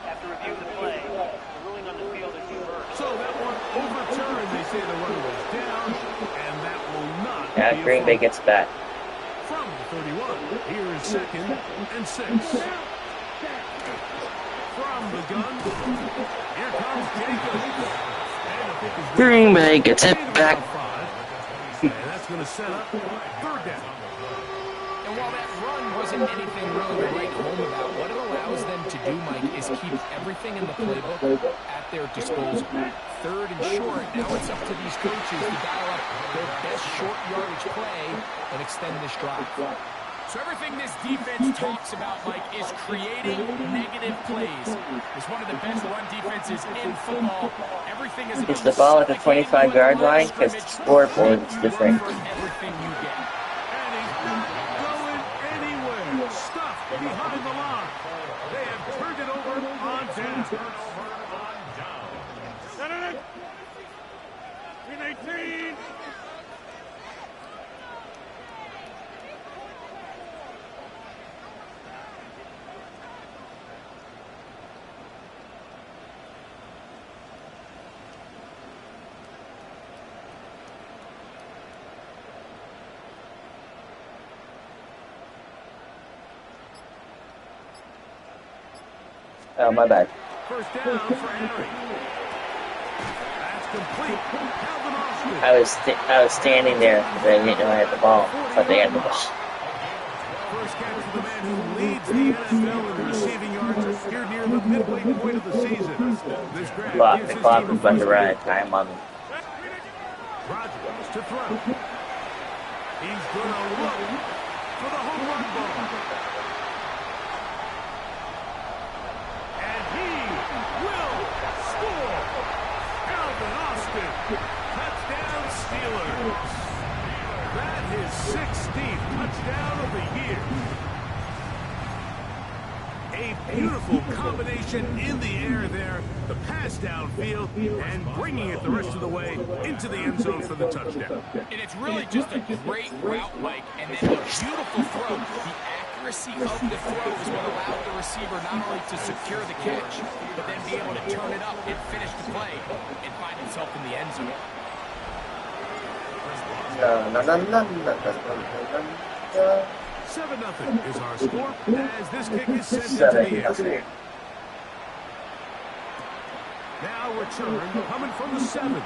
After reviewing the play, the ruling on the field is reversed. So that one overturned. They say the runner was down, and that will not. Yeah, Green Bay gets back. From the 31, here is 2nd and 6. From the gun, here comes Jacobs. Green Bay gets it back. And that's going to set up 3rd down. And while that run wasn't anything really to write home about, what it allows them to do, Mike, is keep everything in the playbook at their disposal. Third and short, now it's up to these coaches to dial up their best short yardage play and extend this drive. So everything this defense talks about, Mike, is creating negative plays. It's one of the best run defenses in football. Everything is Is the ball at the 25-yard line? Because the scoreboard is different. Everything you get. Stuffed behind the line. They have turned it over on down. Set it. 18. Oh, my bad. First down for Henry. That's complete. Calvin Austin. I was standing there because I didn't know I had the ball. But they had the ball. First catch for the man who leads the NFL in receiving yards here near the midway point of the season. This grab The clock was about to run out of time on me. Rodgers to throw. He's going to look for the home run ball. Touchdown Steelers. That is 16th touchdown of the year. A beautiful combination in the air there. The pass downfield and bringing it the rest of the way into the end zone for the touchdown. And it's really just a great route, Mike, and then a beautiful throw. The accuracy of the throw is what allowed the receiver not only to secure the catch, but then be able to turn it up and finish the play and find himself in the end zone. 7-0 is our score as this kick is sent into the air. Now return coming from the 7.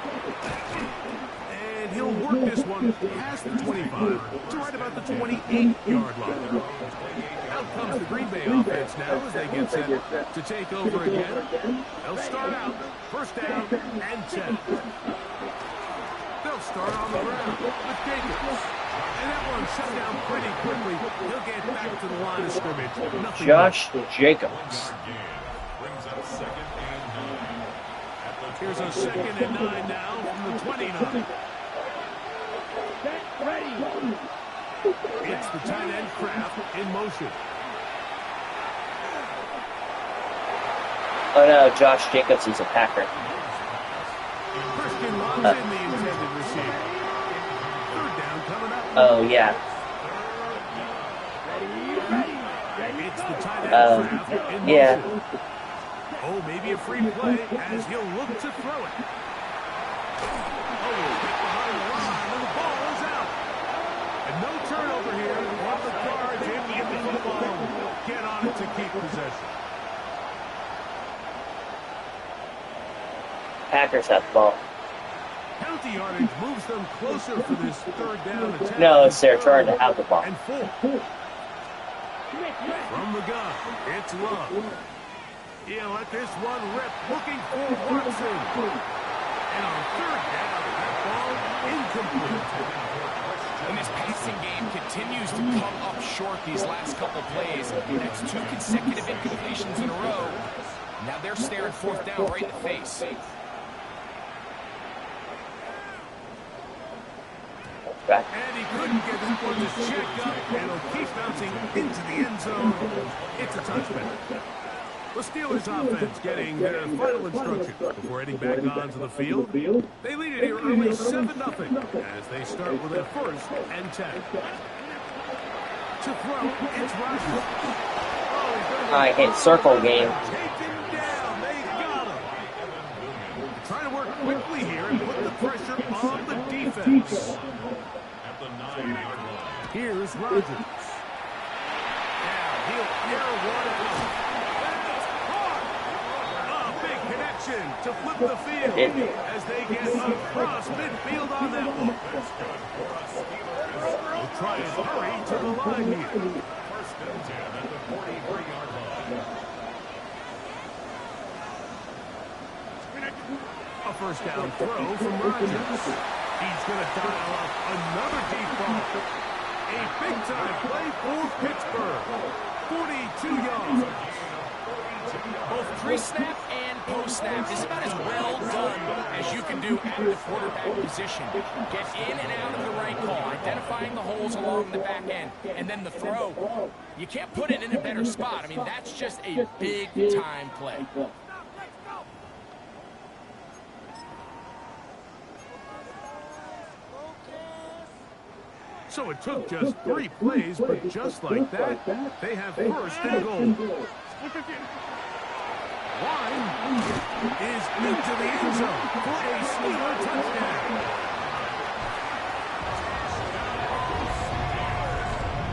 And he'll work this one past the 25 to right about the 28-yard line. Out comes the Green Bay offense now as they get set to take over again. They'll start out first down and 10. They'll start on the ground with Jacobs. And that one shut down pretty quickly. He'll get back to the line of scrimmage. Nothing Josh Jacobs. Here's a 2nd and 9 now from the 29. It's the tight end Kraft in motion. Oh no, Josh Jacobs is a Packer. Christian lines in the intended receiver. Third down coming up. Oh yeah. It's the tight end Kraft in motion. Yeah. Oh, maybe a free play as he'll look to throw it. Oh, hit behind the line, and the ball is out. And no turnover here. One of the Cards able to get the football. Get on it to keep possession. Packers have the ball. Penalty yardage moves them closer for this third down attempt. No, it's their turn to have the ball. And 4. From the gun, it's Love. He'll let this one rip, looking for Watson. And on third down, that ball incomplete. And this passing game continues to come up short these last couple plays. That's 2 consecutive incompletions in a row. Now they're staring fourth down right in the face. And he couldn't get that one to check up, and it'll keep bouncing into the end zone. It's a touchback. The Steelers offense getting their final instruction before heading back onto the field. They lead it here early 7-0 as they start with a 1st and 10. To throw, it's Rodgers. I hate circle game. Taken down, they got him. Trying to work quickly here and put the pressure on the defense. At the 9-yard line. Here's Rodgers. Now he'll air one out. motion to flip the field as they get across midfield on that one. We'll try and hurry to the line here. First and 10 at the 43-yard line. A first down throw from Rodgers. He's going to dial up another deep ball. A big-time play for Pittsburgh. 42 yards. Both pre-snap and post-snap is about as well done as you can do at the quarterback position. Get in and out of the right call, identifying the holes along the back end, and then the throw. You can't put it in a better spot. I mean, that's just a big-time play. So it took just 3 plays, but just like that, they have first and goal. Line is into the end zone for a Steeler touchdown.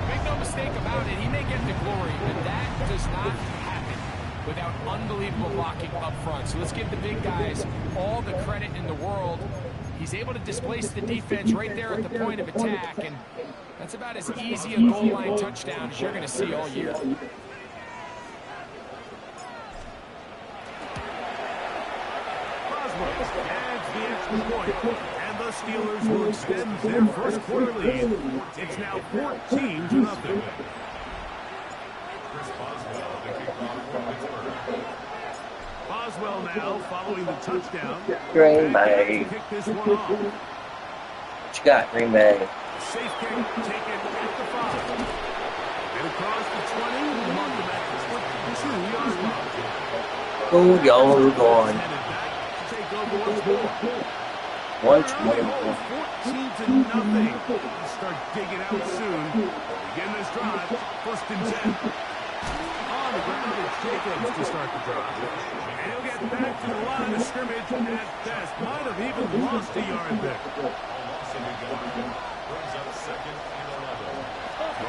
Make no mistake about it, he may get the glory, but that does not happen without unbelievable blocking up front. So let's give the big guys all the credit in the world. He's able to displace the defense right there at the point of attack, and that's about as easy a goal line touchdown as you're going to see all year. Adds the extra point, and the Steelers will extend their first quarter lead. It's now 14-0. Chris Boswell, the kickoff for Pittsburgh. Boswell now following the touchdown. Green Bay. Kick this one off. What you got, Green Bay? Safe kick taken at the 5. And across the 20, along the back to 22-yard line. Oh, y'all going. Take over once more. 124. 14-0. Start digging out soon. Begin this drive. First and 10. On the ground, it's Jacobs to start the drive. And he'll get back to the line of scrimmage at best. Might have even lost a yard there. Brings up second and 11.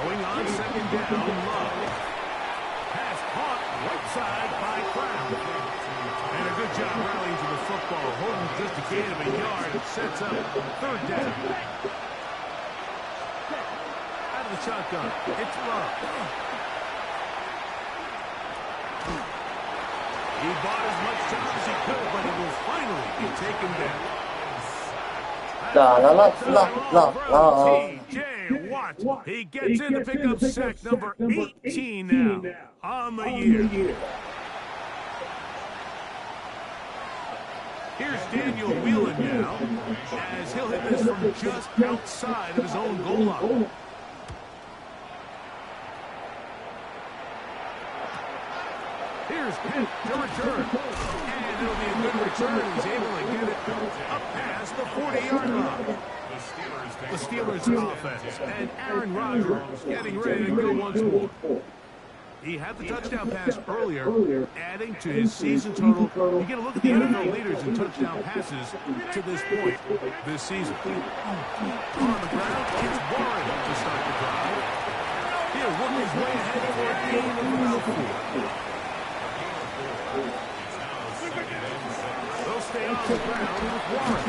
Going on second down, Love. Pass caught right side by Crown. And a good job rallying to the football. Holding just a gain of a yard. It sets up third down. Out of the shotgun. It's Love. He bought as much time as he could, but he will finally be taken down. La la la la la la. T.J. Watt. He gets in to pick up sack number 18 now on the year. Here's Daniel Whelan now, as he'll hit this from just outside of his own goal line. Here's Pitt to return. And it'll be a good return. He's able to get it up past the 40-yard line. The Steelers offense. And Aaron Rodgers getting ready to go once more. He had the touchdown pass earlier, adding to his season total. You get a look at the NFL leaders in touchdown passes to this point this season. On the ground, it's Warren to start the drive. He'll work his way ahead for a gain of about 4. They'll stay on the ground with Warren.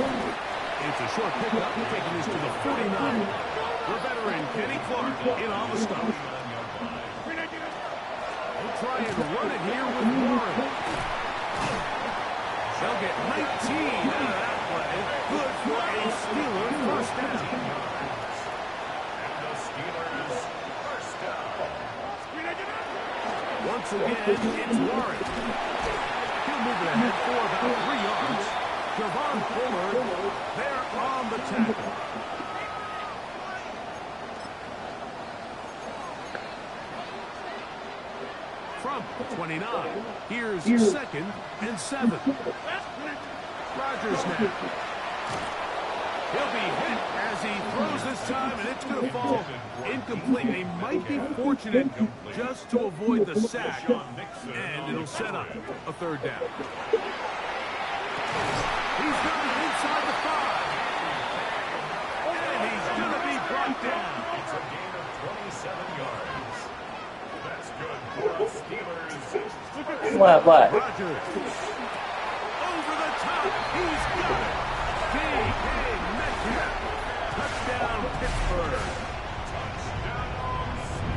It's a short pickup, taking this to the 49. The veteran, Kenny Clark, in on the stop. We'll try and run it here with Warren. They'll get 19 out of that play. Good for a Steeler first down. And the Steelers first down. Once again, it's Warren. He'll move it ahead for about 3 yards. Javon Fuller, there on the tackle. From 29, here's second and 7. Rodgers now. He'll be hit as he throws this time, and it's going to fall incomplete. They might be fortunate just to avoid the sack, and it'll set up a third down. He's got it inside the 5. And he's going to be brought down. It's a gain of 27 yards. That's good for the Steelers. What? Rodgers. Oh, Pittsburgh.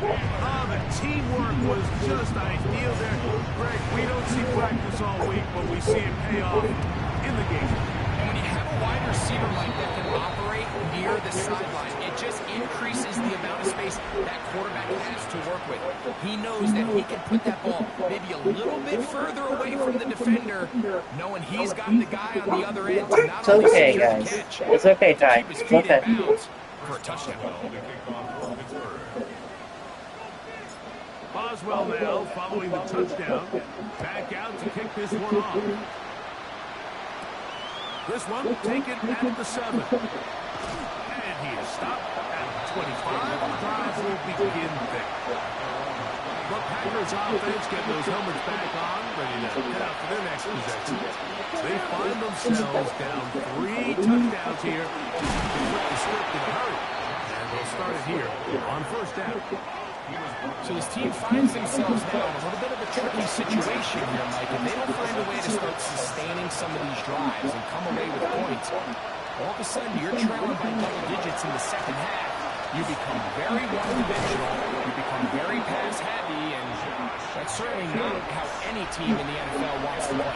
Oh, the teamwork was just ideal there. Greg, we don't see practice all week, but we see it pay off in the game. And when you have a wide receiver like that can operate near the sideline, it just increases the amount of space that quarterback has to work with. He knows that he can put that ball maybe a little bit further away from the defender, knowing he's got the guy on the other end to not only secure the catch, It's okay, but to Ty. keep his It's feet okay. in bounds for a touchdown. Boswell now following the touchdown. Back out to kick this one off. This one taken at the 7. And he is stopped at the 25. The drive will begin there. The Packers offense getting those helmets back on, ready to head out for their next possession. They find themselves down 3 touchdowns here. They flip the script in a hurry. And they'll start it here on first down. So this team finds themselves now in a little bit of a tricky situation here, Mike. If they don't find a way to start sustaining some of these drives and come away with points, all of a sudden you're trailing by double digits in the second half. You become very one-dimensional, you become very pass-heavy, and that's certainly not how any team in the NFL wants to play.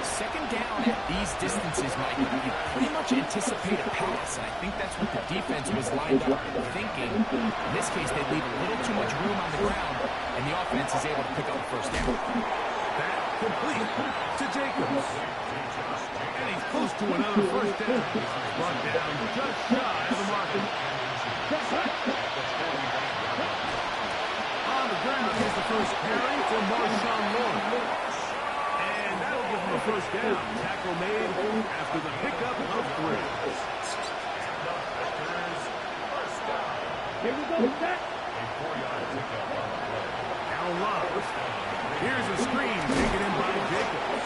Second down at these distances, Mike, you pretty much anticipate a pass, and I think that's what the defense was lined up thinking. In this case, they leave a little too much room on the ground, and the offense is able to pick up the first down. That complete to Jacobs. And he's close to another first down. Brought down just shy of the marker. On the ground is the first carry for Marshawn Lawrence. And that'll give him a first down. Tackle made after the pickup of 3. Here we go, set. Now Love. Here's a screen taken in by Jacobs.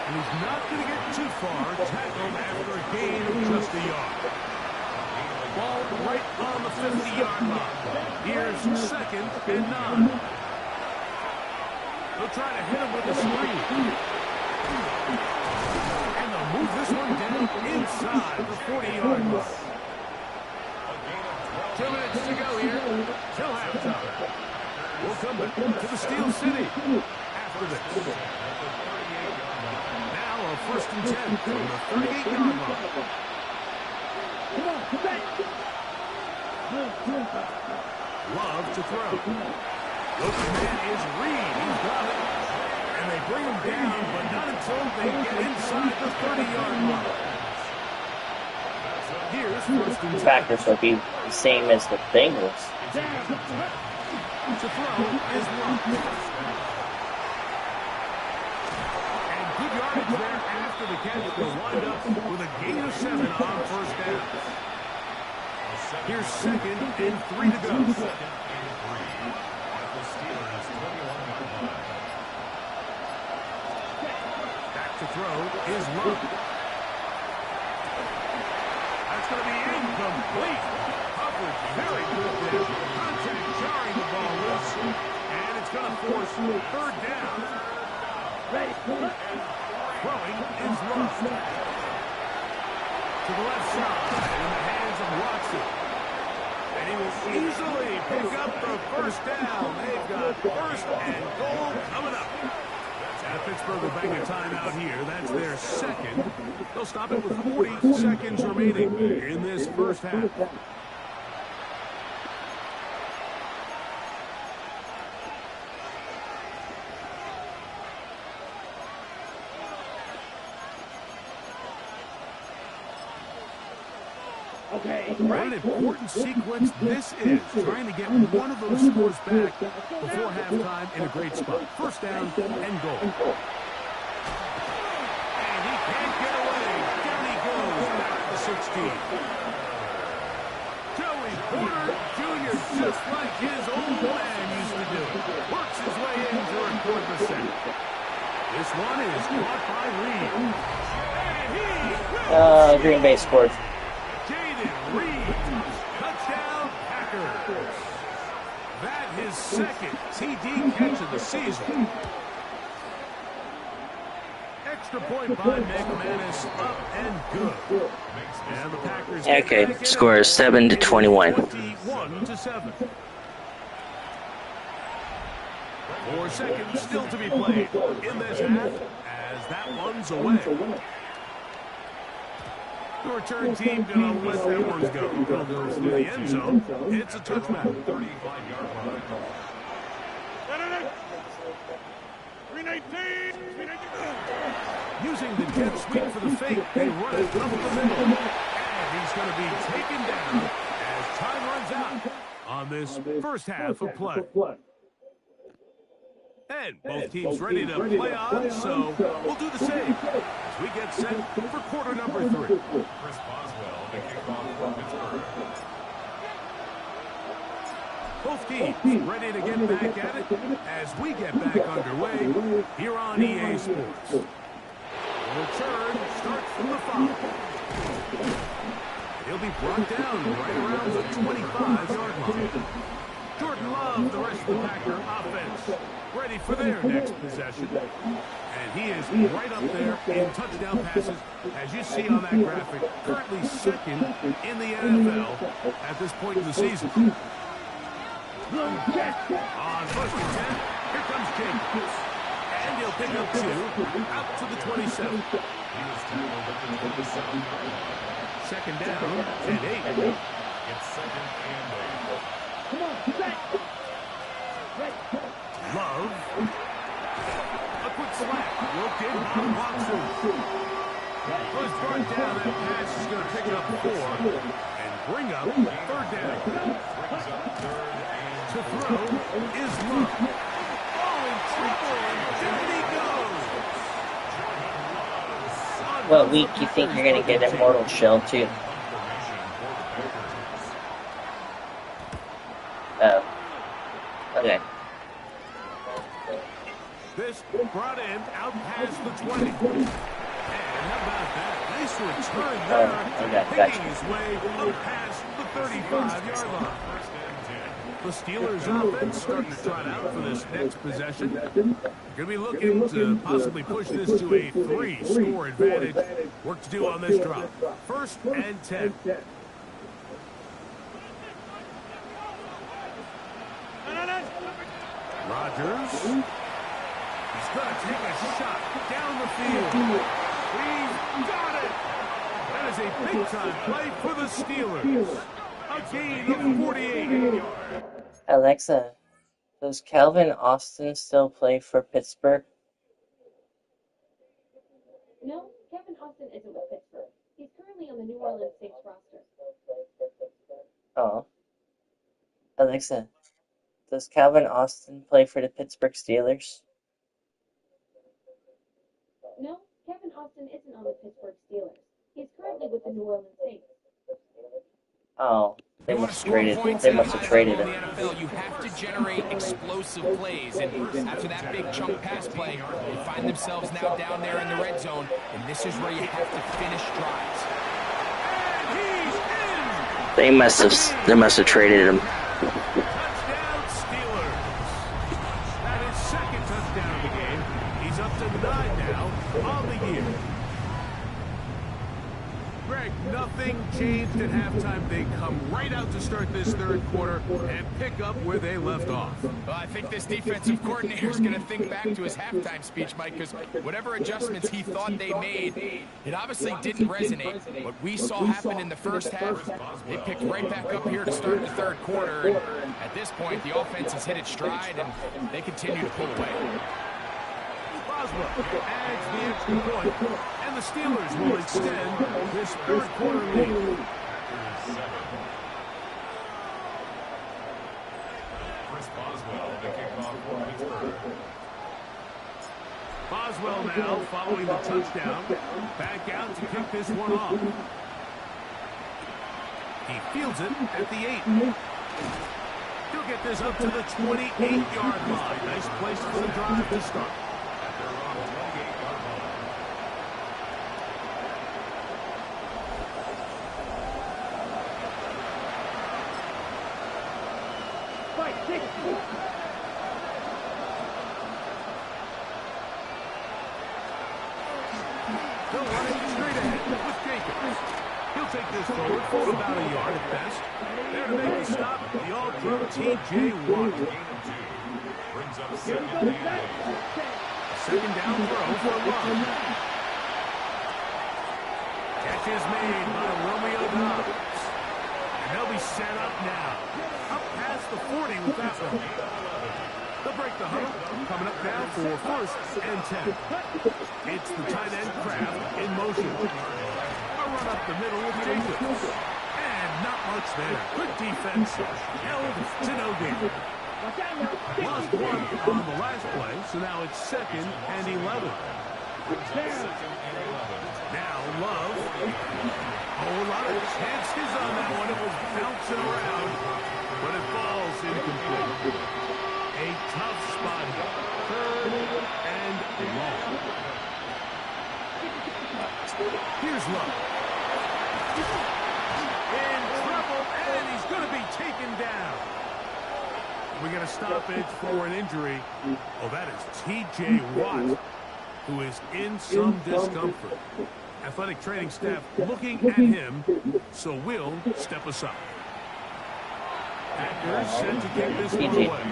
And he's not going to get too far. Tackled after a gain of just a yard. Ball right on the 50-yard line. Here's 2nd and 9. They'll try to hit him with a screen. And they'll move this one down inside the 40-yard line. 2 minutes to go here till halftime. We'll come back to the Steel City after this. Now a 1st and 10 from the 38-yard line. Love to throw. Open man is Reed. He's got it. And they bring him down, but not until they get inside the 30-yard line. Here's 1st and 10. Packers will be the same as the Bengals. To throw is Love. And good yardage there after the catch. They'll wind up with a gain of 7 on first down. Here's 2nd and 3 to go. Back to throw is Love. That's going to be incomplete. Coverage very good there. Contact jarring the ball loose. And it's going to force 3rd down. Throwing is Love. To the left side in the hands of Watson. And he will easily pick up the first down. They've got 1st and goal coming up. Pittsburgh will bang a timeout here. That's their 2nd. They'll stop it with 40 seconds remaining in this first half. Okay. What an important sequence this is, trying to get one of those scores back before halftime in a great spot. First down and goal. And he can't get away. Down he goes at the 16. Joey Porter Jr., just like his old man used to do, works his way in to record the second. This one is caught by Reed. And he Green Bay scored. Reed, touchdown Packers. That is 2nd TD catch of the season. Extra point by McManus, up and good. And the Packers Okay, score is 7-21. 21-7. 4 seconds still to be played in this half as that one's away. The return team gonna let that one go. It'll go through the end zone. It's a touchback. 35-yard line. 319. Using the jet sweep for the fake, they run it up the middle. And he's going to be taken down as time runs out on this first half of play. And both teams ready to play on, so we'll do the same as we get set for quarter number 3. Chris Boswell, the kickoff for Pittsburgh. Both teams ready to get back at it as we get back underway here on EA Sports. The return starts from the 5. He'll be brought down right around the 25-yard line. Jordan Love, the rest of the Packer offense, ready for their next possession. And he is right up there in touchdown passes, as you see on that graphic, currently second in the NFL at this point in the season. On first and 10, here comes Jacobs. And he'll pick up 2, out to the 27. He was tackled at the 27-yard line. Second down and 8. It's second and 8. Love. A quick slap. Roped in on Watson. Was brought down. That pass is going to pick up 4 and bring up third down. Brings up third and To throw is Love. Oh, in trouble, and down he goes. What week you think you're going to get Immortal Shell to? Oh. Okay. This brought in out past the 20. And how about that? Nice return there. Okay, Picking his way up past the 35-yard line. The Steelers offense starting to trot out for this next possession. Going to be looking to possibly push this to a 3-score advantage. Work to do on this drop. First and 10. Rodgers. He's going to take a shot down the field. He's got it. That is a big-time play for the Steelers. A gain of 48. Alexa, does Calvin Austin still play for Pittsburgh? No, Kevin Austin isn't with Pittsburgh. He's currently on the New Orleans Saints roster. Oh. Alexa, does Calvin Austin play for the Pittsburgh Steelers? No, Kevin Austin isn't on the Pittsburgh Steelers. He's currently with the New Orleans Saints. Oh, they You want must to have score traded. points They at a must high have traded level him. in the NFL, you have to generate explosive plays. And after that big chunk pass play, they find themselves now down there in the red zone, and this is where you have to finish drives. They must have traded him. Touchdown Steelers. That is second touchdown of the game. He's up to 9 now on the year. Greg, nothing changed at halftime. They come right out to start this third quarter and pick up where they left off. Well, I think this defensive coordinator is going to think back to his halftime speech, Mike, because whatever adjustments he thought they made, it obviously didn't resonate. What we saw happen in the first half, they picked right back up here to start the third quarter. And at this point, the offense has hit its stride, and they continue to pull away. Boswell adds the extra point, and the Steelers will extend this third quarter lead. Chris Boswell, the kickoff for Pittsburgh. Boswell now following the touchdown. Back out to kick this one off. He fields it at the 8. He'll get this up to the 28-yard line. Nice place for the drive to start. At their own 28-yard line. They'll run it straight ahead with Jacobs. He'll take this forward for about a yard at best. There to make the stop, the all-pro T.J. Watt. Brings up second and 8. Second down throw for Love. Catch is made by Romeo Dobbs. And they'll be set up now. Up past the 40 with that one. They'll break the huddle. Coming up now for first and 10. It's the tight end Kraft in motion. A run up the middle with Jacobs. And not much there. Good defense. Held to no gain. Lost one on the last play, so now it's second and 11. Now Love. Oh, a lot of chances on that one. It was bouncing around, but it falls incomplete. A tough spot. Third and long. Here's Love. In trouble, and he's going to be taken down. We got a stoppage for an injury. Oh, that is T.J. Watt, who is in some discomfort. Athletic training staff looking at him, so we'll step aside. Packers set to kick this one away.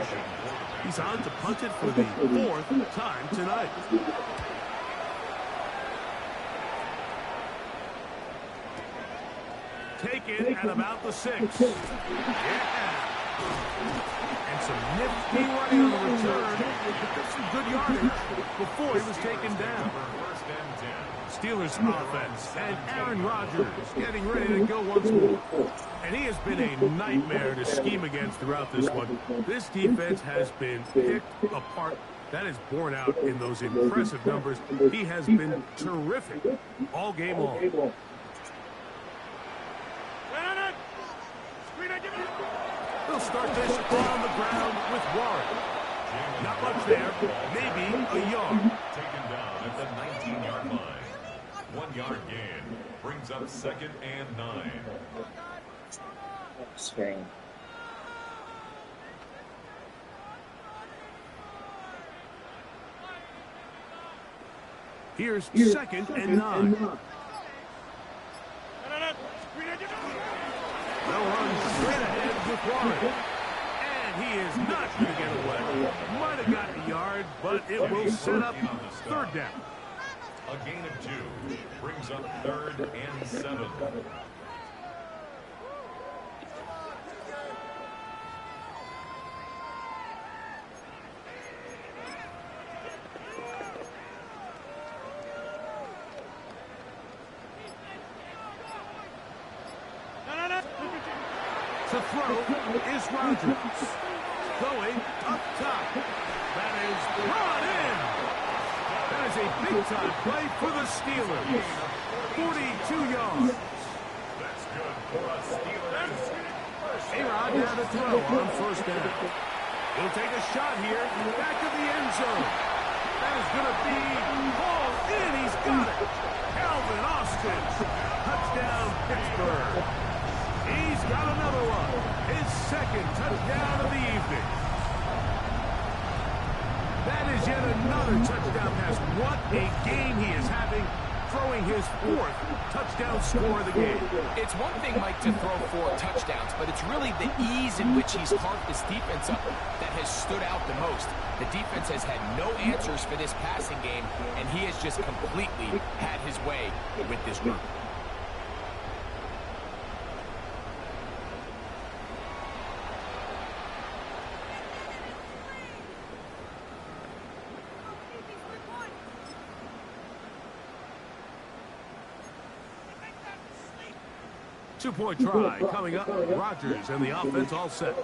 He's on to punt it for the fourth time tonight. Taken at about the 6. Yeah. And some nifty running on the return. Some good yardage before he was taken down. Steelers offense and Aaron Rodgers getting ready to go once more. And he has been a nightmare to scheme against throughout this one. This defense has been picked apart. That is borne out in those impressive numbers. He has been terrific all game long. They'll start this on the ground with Warren. Not much there, maybe a yard. Taken down at the 19-yard line. 1 yard gain. Brings up second and 9. Screen. Here's second and 9. They'll run straight ahead with Warren. And he is not going to get away. Might have gotten a yard, but it will set up third down. A gain of 2. Brings up third and 7. To throw is Rodgers. Going up top. That is brought in. That is a big-time play for the Steelers. 42 yards. That's good for us Steelers. A-Rod down to throw on first down. He'll take a shot here. Back of the end zone. That is going to be hauled in. He's got it. Calvin Austin. Touchdown, Pittsburgh. He's got another one. His second touchdown of the evening. That is yet another touchdown pass. What a game he is having, throwing his fourth touchdown score of the game. It's one thing, Mike, to throw 4 touchdowns, but it's really the ease in which he's carved this defense up that has stood out the most. The defense has had no answers for this passing game, and he has just completely had his way with this group. 2-point try coming up. Rodgers and the offense all set. The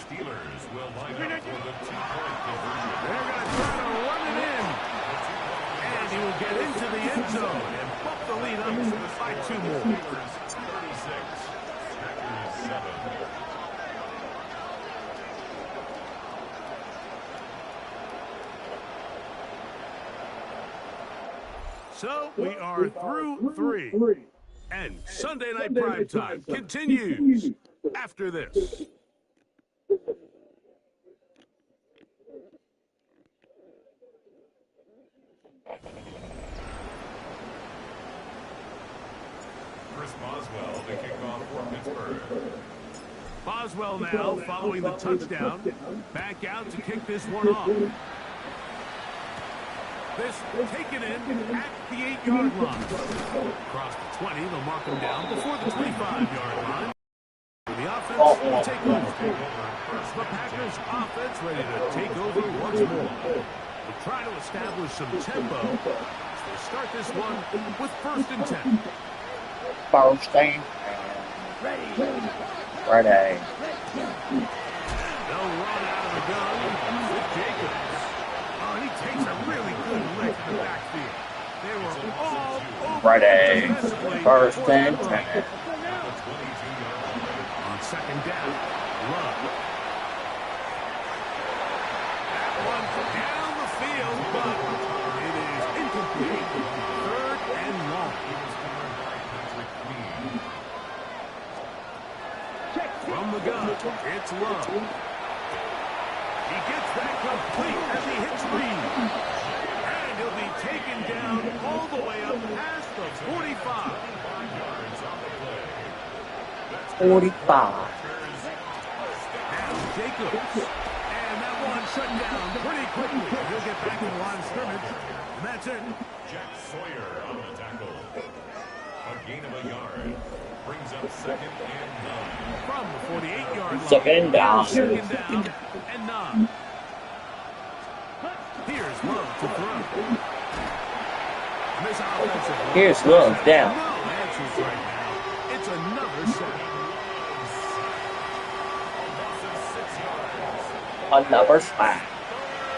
Steelers will line up for the 2-point conversion. They're going to try to run it in. And he will get into the end zone and bump the lead up by 2 more. 36, Packers 7. So we are through 3. And Sunday Night Primetime continues after this. Chris Boswell to kick off for Pittsburgh. Boswell now following the touchdown. Back out to kick this one off. This taken in at the 8-yard line. Across the 20, they'll mark him down before the 25-yard line. The offense will take over. The Packers offense ready to take over once more. They'll try to establish some tempo as they start this one with 1st and 10. First and Ready. Friday. They'll run out of the gun with Jacobs. Oh, and he takes a really good lick in the backfield. They were all over Friday. defensively 1st and before the 10. run. On 2nd down, Love. That one down the field, but it is incomplete. 3rd and long. From the gun, it's Love. He gets that complete as he hits Reed. And he'll be taken down all the way up past the 45. 45. Now Jacobs. And that one shut down pretty quickly. He'll get back to the line of scrimmage. And that's it. Jack Sawyer on the tackle. A gain of a yard. Brings up 2nd and 9. From the 48-yard line. 2nd down. 2nd down and 9. Here's Love to throw. This offensive line Here's Love down. no answers right now. It's another sack. Another sack.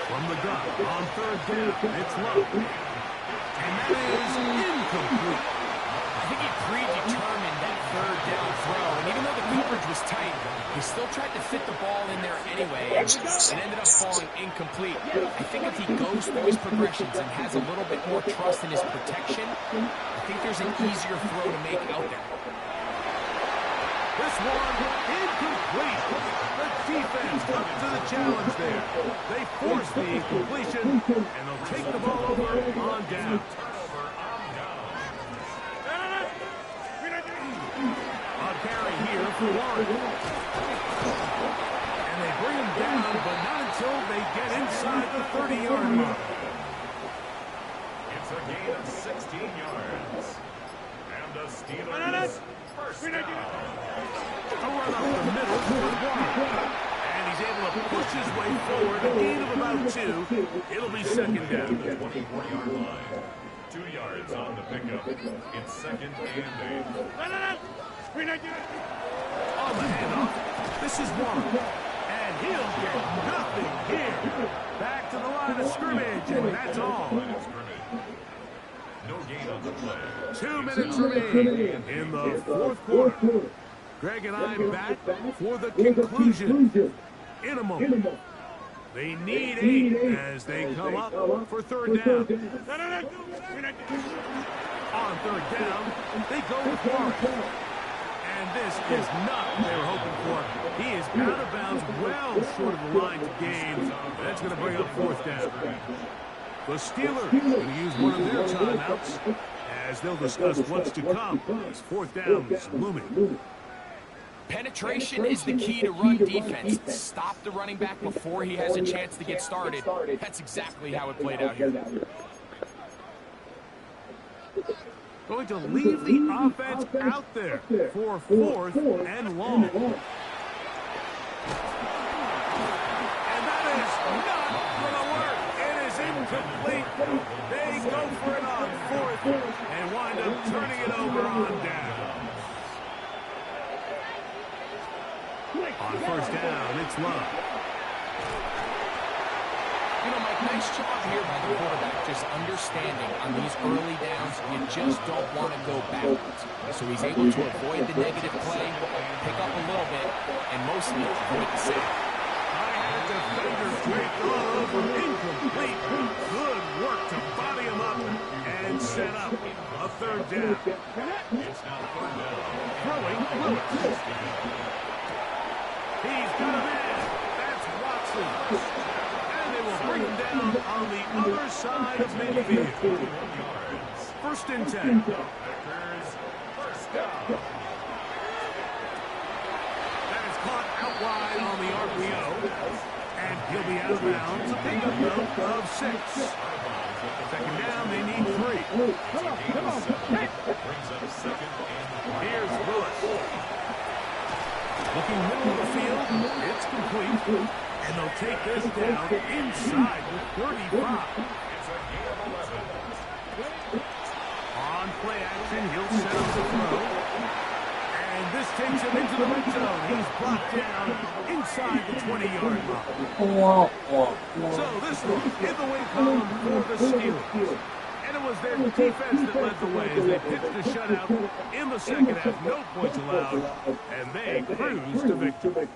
From the gun on 3rd down, it's Love. And that is incomplete. I think he predetermined that 3rd down throw, and even though the coverage was tight, he still tried to fit the ball in there anyway, and it ended up falling incomplete. I think if he goes through his progressions and has a little bit more trust in his protection, I think there's an easier throw to make out there. This one incomplete. The defense up to the challenge there. They force the incompletion, and they'll take the ball over on down. A carry here for Warren. And they bring him down, but not until they get inside the 30-yard mark. It's a gain of 16 yards. And the Steelers first down. A run up the middle with Warren. And he's able to push his way forward. A gain of about 2. It'll be 2nd down. The 24-yard line. 2 yards on the pickup. It's 2nd and 8. On the handoff, this is Warren. And he'll get nothing here. Back to the line of scrimmage, and that's all. Line of scrimmage. No gain on the play. 2 minutes remain in the 4th quarter. Greg and I back for the conclusion in a moment. They need 8 as they come up for 3rd down. On 3rd down, they go with Warren. And this is not what they were hoping for. He is out of bounds, well short of the line to gain. That's going to bring up 4th down. The Steelers going to use one of their timeouts as they'll discuss what's to come. 4th down is looming. Penetration is the key to run defense. Stop the running back before he has a chance to get started. That's exactly how it played out here. Going to leave the offense out there for 4th and long. And that is not going to work. It is incomplete. They go for it on 4th and wind up turning it over on down. On 1st down, it's Love. You know, Mike, nice job here by the quarterback, just understanding on these early downs, you just don't want to go backwards. So he's able to avoid the negative play, pick up a little bit, and mostly avoid the sack. High-handed defender straight over, incomplete. Good work to body him up and set up a 3rd down. It's now 3rd down. Throwing Lewis. He's got a man. That's Watson. And they will bring him down on the other side of midfield. 1st and 10. Packers first touchdown. That is caught out wide on the RPO. And he'll be out of bounds. A pickup though of 6. Second down, they need 3. Come on. Brings up second and Here's Lewis. Looking middle of the field. It's complete. And they'll take this down inside the 35. it's a gain of 11. On play action, he'll set up the throw. And this takes him into the red zone. He's blocked down inside the 20-yard line. So this one in the win column for the Steelers. And it was their defense that led the way as they pitched a shutout in the second half. No points allowed, and they cruised to victory.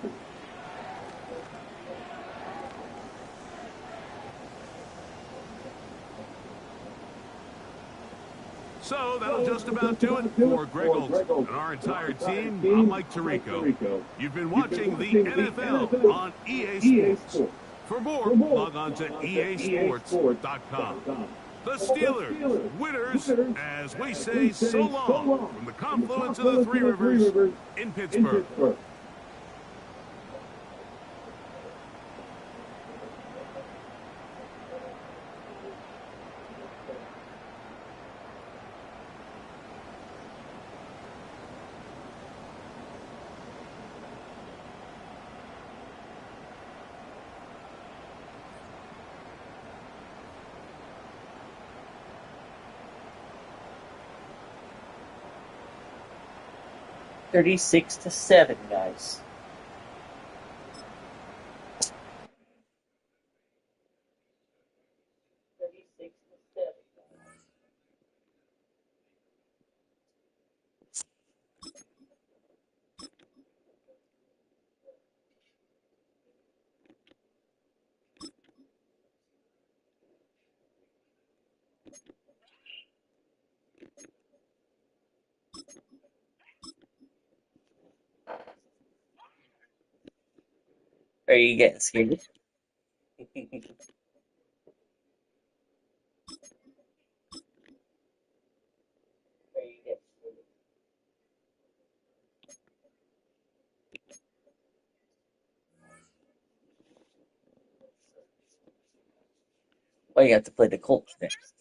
So that'll just about do it for Greg Olson and our entire team. I'm Mike Tirico. You've been watching the NFL on EA Sports. For more, log on to easports.com. The Steelers, winners, as we say so long from the confluence of the Three Rivers in Pittsburgh. $36-7, guys. Are you getting scared? Well, you have to play the Colts next.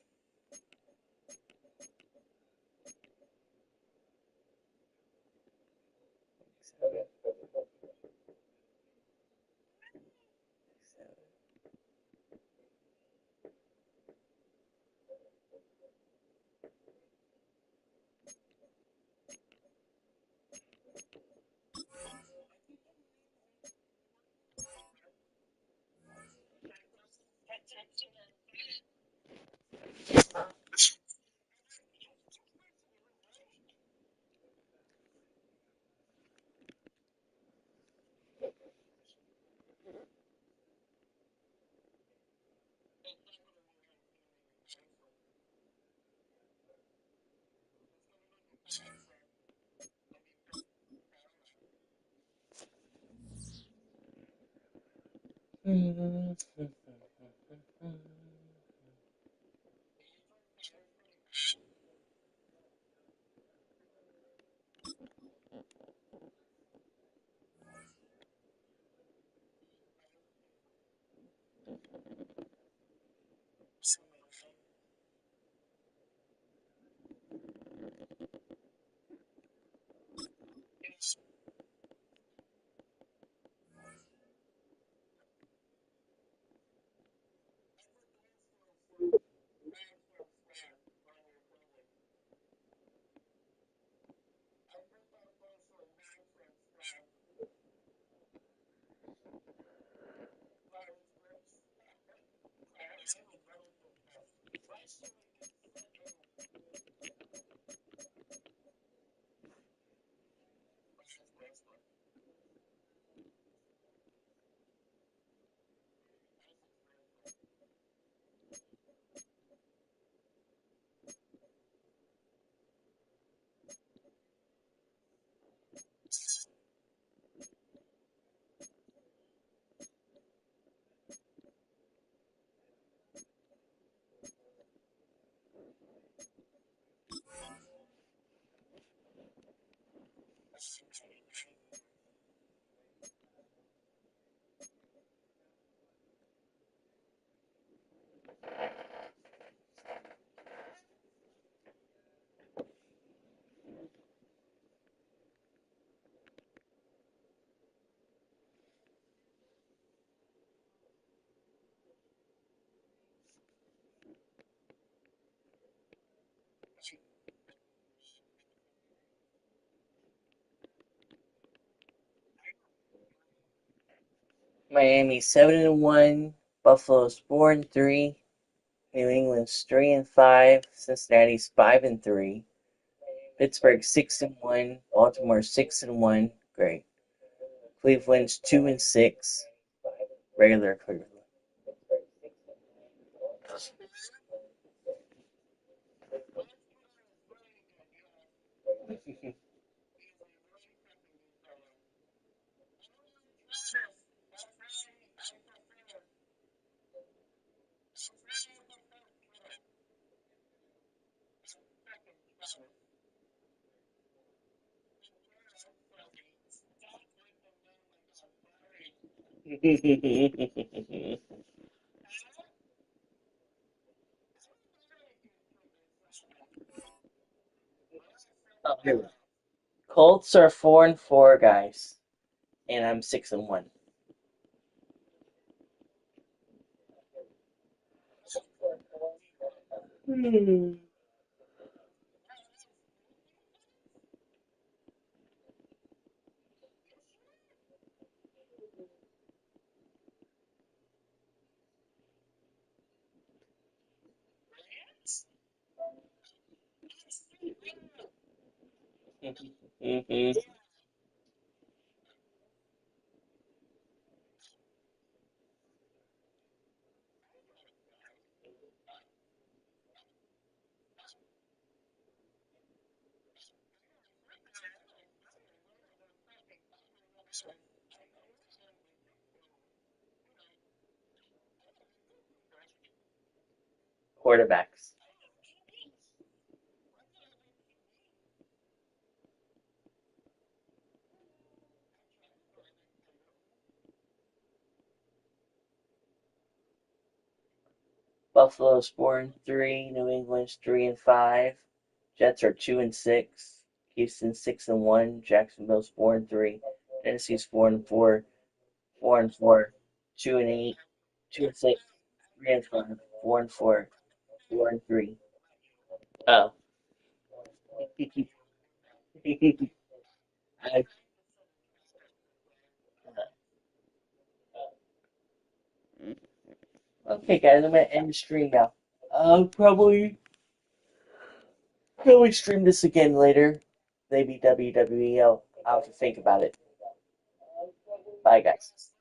Miami's 7-1. Buffalo's 4-3. New England's 3-5. Cincinnati's 5-3. Pittsburgh 6-1. Baltimore 6-1. Great. Cleveland's 2-6. Regular Cleveland. Oh, here we go. Colts are 4-4, guys, and I'm 6-1. Quarterbacks. Buffalo's 4-3. New England's 3-5. Jets are 2-6. Houston's 6-1. Jacksonville's 4-3. Tennessee's 4-4. 4-4. 2-8. 2-6. 3-5. 4-4. 4-3. Oh. I, okay, guys, I'm gonna end the stream now. I'll probably stream this again later. Maybe WWE. I'll have to think about it. Bye, guys.